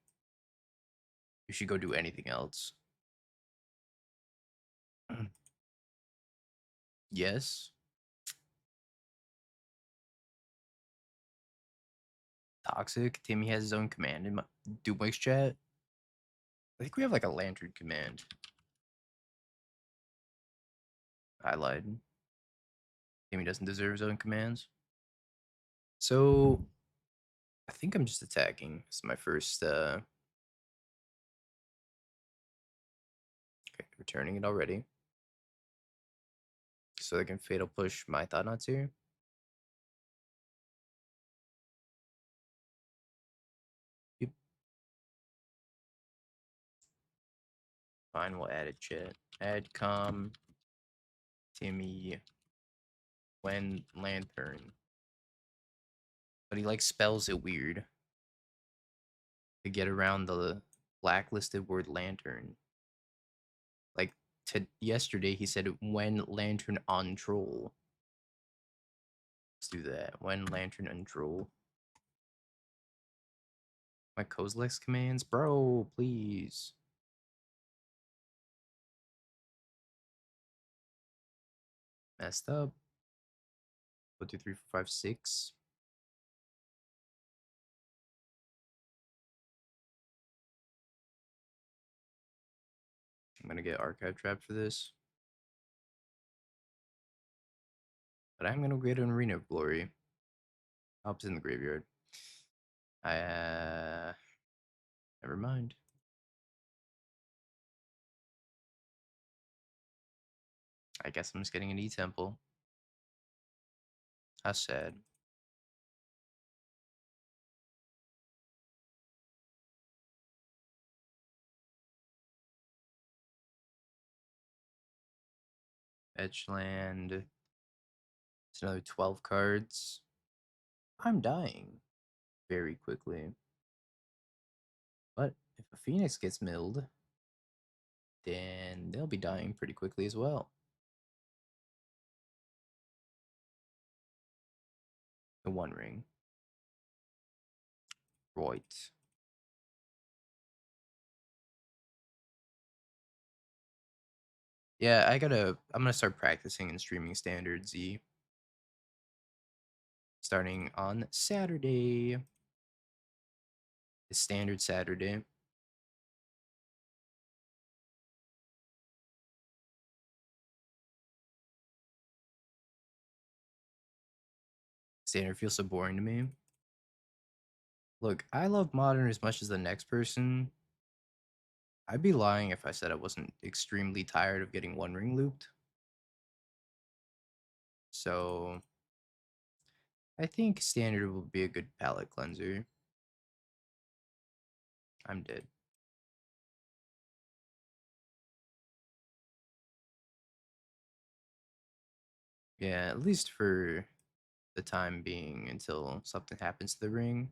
You should go do anything else. Yes. Toxic. Timmy has his own command in my Duplex chat. I think we have like a lantern command. I lied. Timmy doesn't deserve his own commands. So I think I'm just attacking. This is my first okay, returning it already. So I can fatal push my thought knots here. Yep. Fine, we'll add a chat. Add Timmy when lantern. But he like spells it weird to get around the blacklisted word lantern. Like yesterday he said when lantern on troll. Let's do that. When lantern on troll. My Kozlex commands, bro, please. Messed up. 1, 2, 3, 4, 5, 6. I'm gonna get archive trapped for this. But I'm gonna get an Arena of Glory. Helps in the graveyard. Never mind. I guess I'm just getting an E-Temple. How sad. Edgeland. It's another 12 cards. I'm dying very quickly. But if a Phoenix gets milled, then they'll be dying pretty quickly as well. The One Ring. Right. Yeah, I'm gonna start practicing and streaming Standard Z. Starting on Saturday. It's Standard Saturday. Standard feels so boring to me. Look, I love Modern as much as the next person. I'd be lying if I said I wasn't extremely tired of getting One Ring looped. So I think Standard will be a good palate cleanser. I'm dead. Yeah, at least for the time being until something happens to the ring.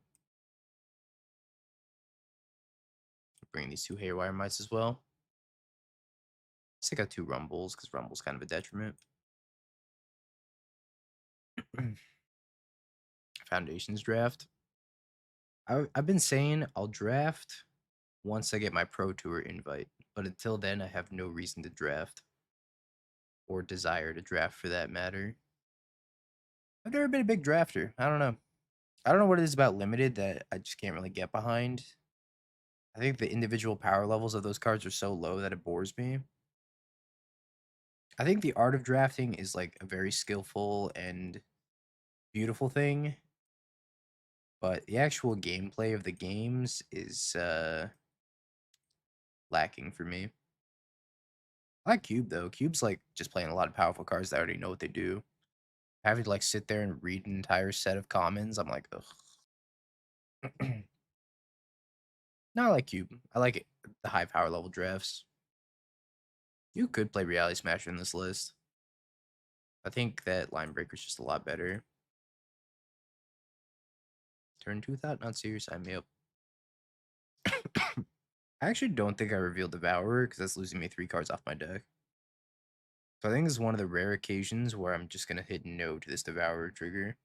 bring these two haywire mites as well. Let's take out two rumbles because rumble's kind of a detriment. Foundations draft. I've been saying I'll draft once I get my Pro Tour invite, but until then, I have no reason to draft or desire to draft for that matter. I've never been a big drafter. I don't know. I don't know what it is about limited that I just can't really get behind. I think the individual power levels of those cards are so low that it bores me. I think the art of drafting is like a very skillful and beautiful thing, but the actual gameplay of the games is lacking for me. I like Cube though. Cube's like just playing a lot of powerful cards that I already know what they do. Having to like sit there and read an entire set of commons, I'm like, ugh. No, I like Cube. I like it, the high power level drafts. You could play Reality Smasher in this list. I think that Line Breaker's just a lot better. Turn 2 thought, not serious, sign me up. I actually don't think I revealed Devourer because that's losing me 3 cards off my deck. So I think this is one of the rare occasions where I'm just going to hit no to this Devourer trigger.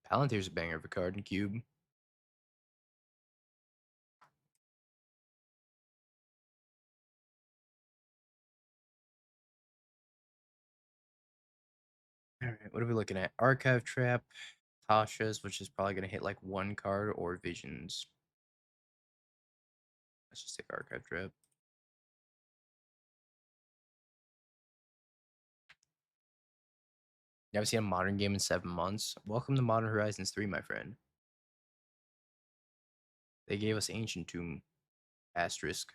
Palantir's a banger of a card in Cube. All right, what are we looking at? Archive Trap, Tasha's, which is probably going to hit like 1 card, or Visions. Let's just take Archive Trap. You haven't seen a modern game in 7 months? Welcome to Modern Horizons 3, my friend. They gave us Ancient Tomb. Asterisk.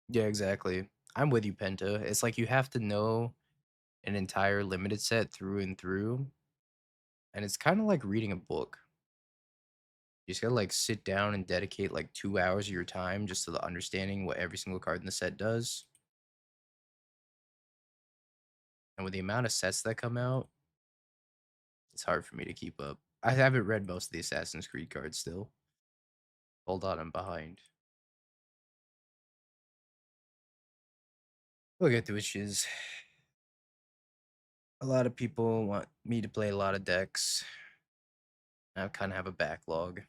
Yeah, exactly. I'm with you, Penta. It's like you have to know an entire limited set through and through. And it's kind of like reading a book. You just gotta like sit down and dedicate like 2 hours of your time just to the understanding what every single card in the set does. And with the amount of sets that come out, it's hard for me to keep up. I haven't read most of the Assassin's Creed cards still. Hold on, I'm behind. We'll get to which is a lot of people want me to play a lot of decks. I kind of have a backlog,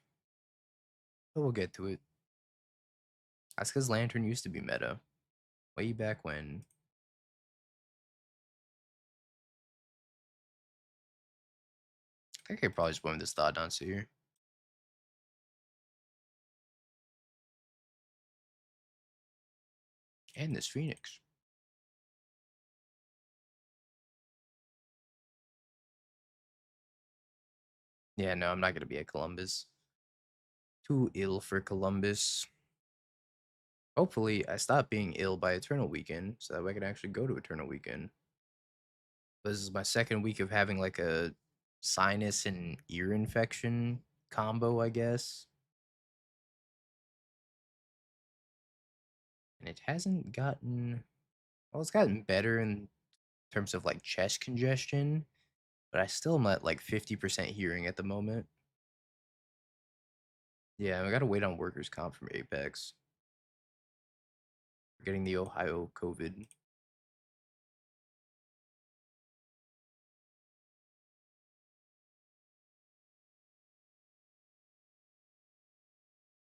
but we'll get to it. That's because Lantern used to be meta way back when. I think I could probably just win this Thought Dancer here. And this Phoenix. Yeah, no, I'm not going to be at Columbus. Too ill for Columbus. Hopefully, I stop being ill by Eternal Weekend so that way I can actually go to Eternal Weekend. This is my second week of having like a sinus and ear infection combo, I guess. And it hasn't gotten, well, it's gotten better in terms of like chest congestion, but I still am at like 50% hearing at the moment. Yeah, I gotta wait on workers' comp from Apex. We're getting the Ohio COVID.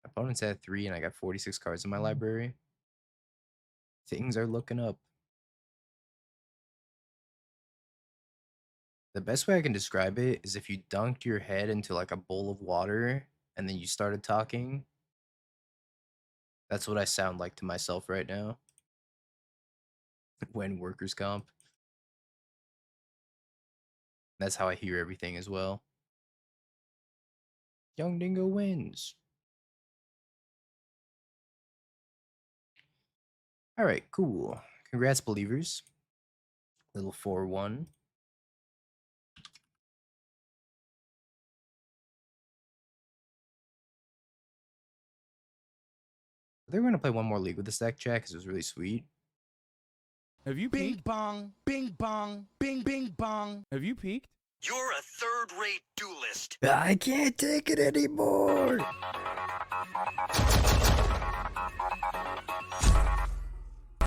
Opponent's at 3, and I got 46 cards in my library. Things are looking up. The best way I can describe it is if you dunked your head into like a bowl of water and then you started talking. That's what I sound like to myself right now when workers' comp. That's how I hear everything as well. Young Dingo wins. All right, cool. Congrats, believers. Little 4-1. I they're going to play one more league with this deck, chat, because it was really sweet. Have you Bing peeked? bong, bing bong, bing bing bong. Have you peeked? You're a third-rate duelist. I can't take it anymore.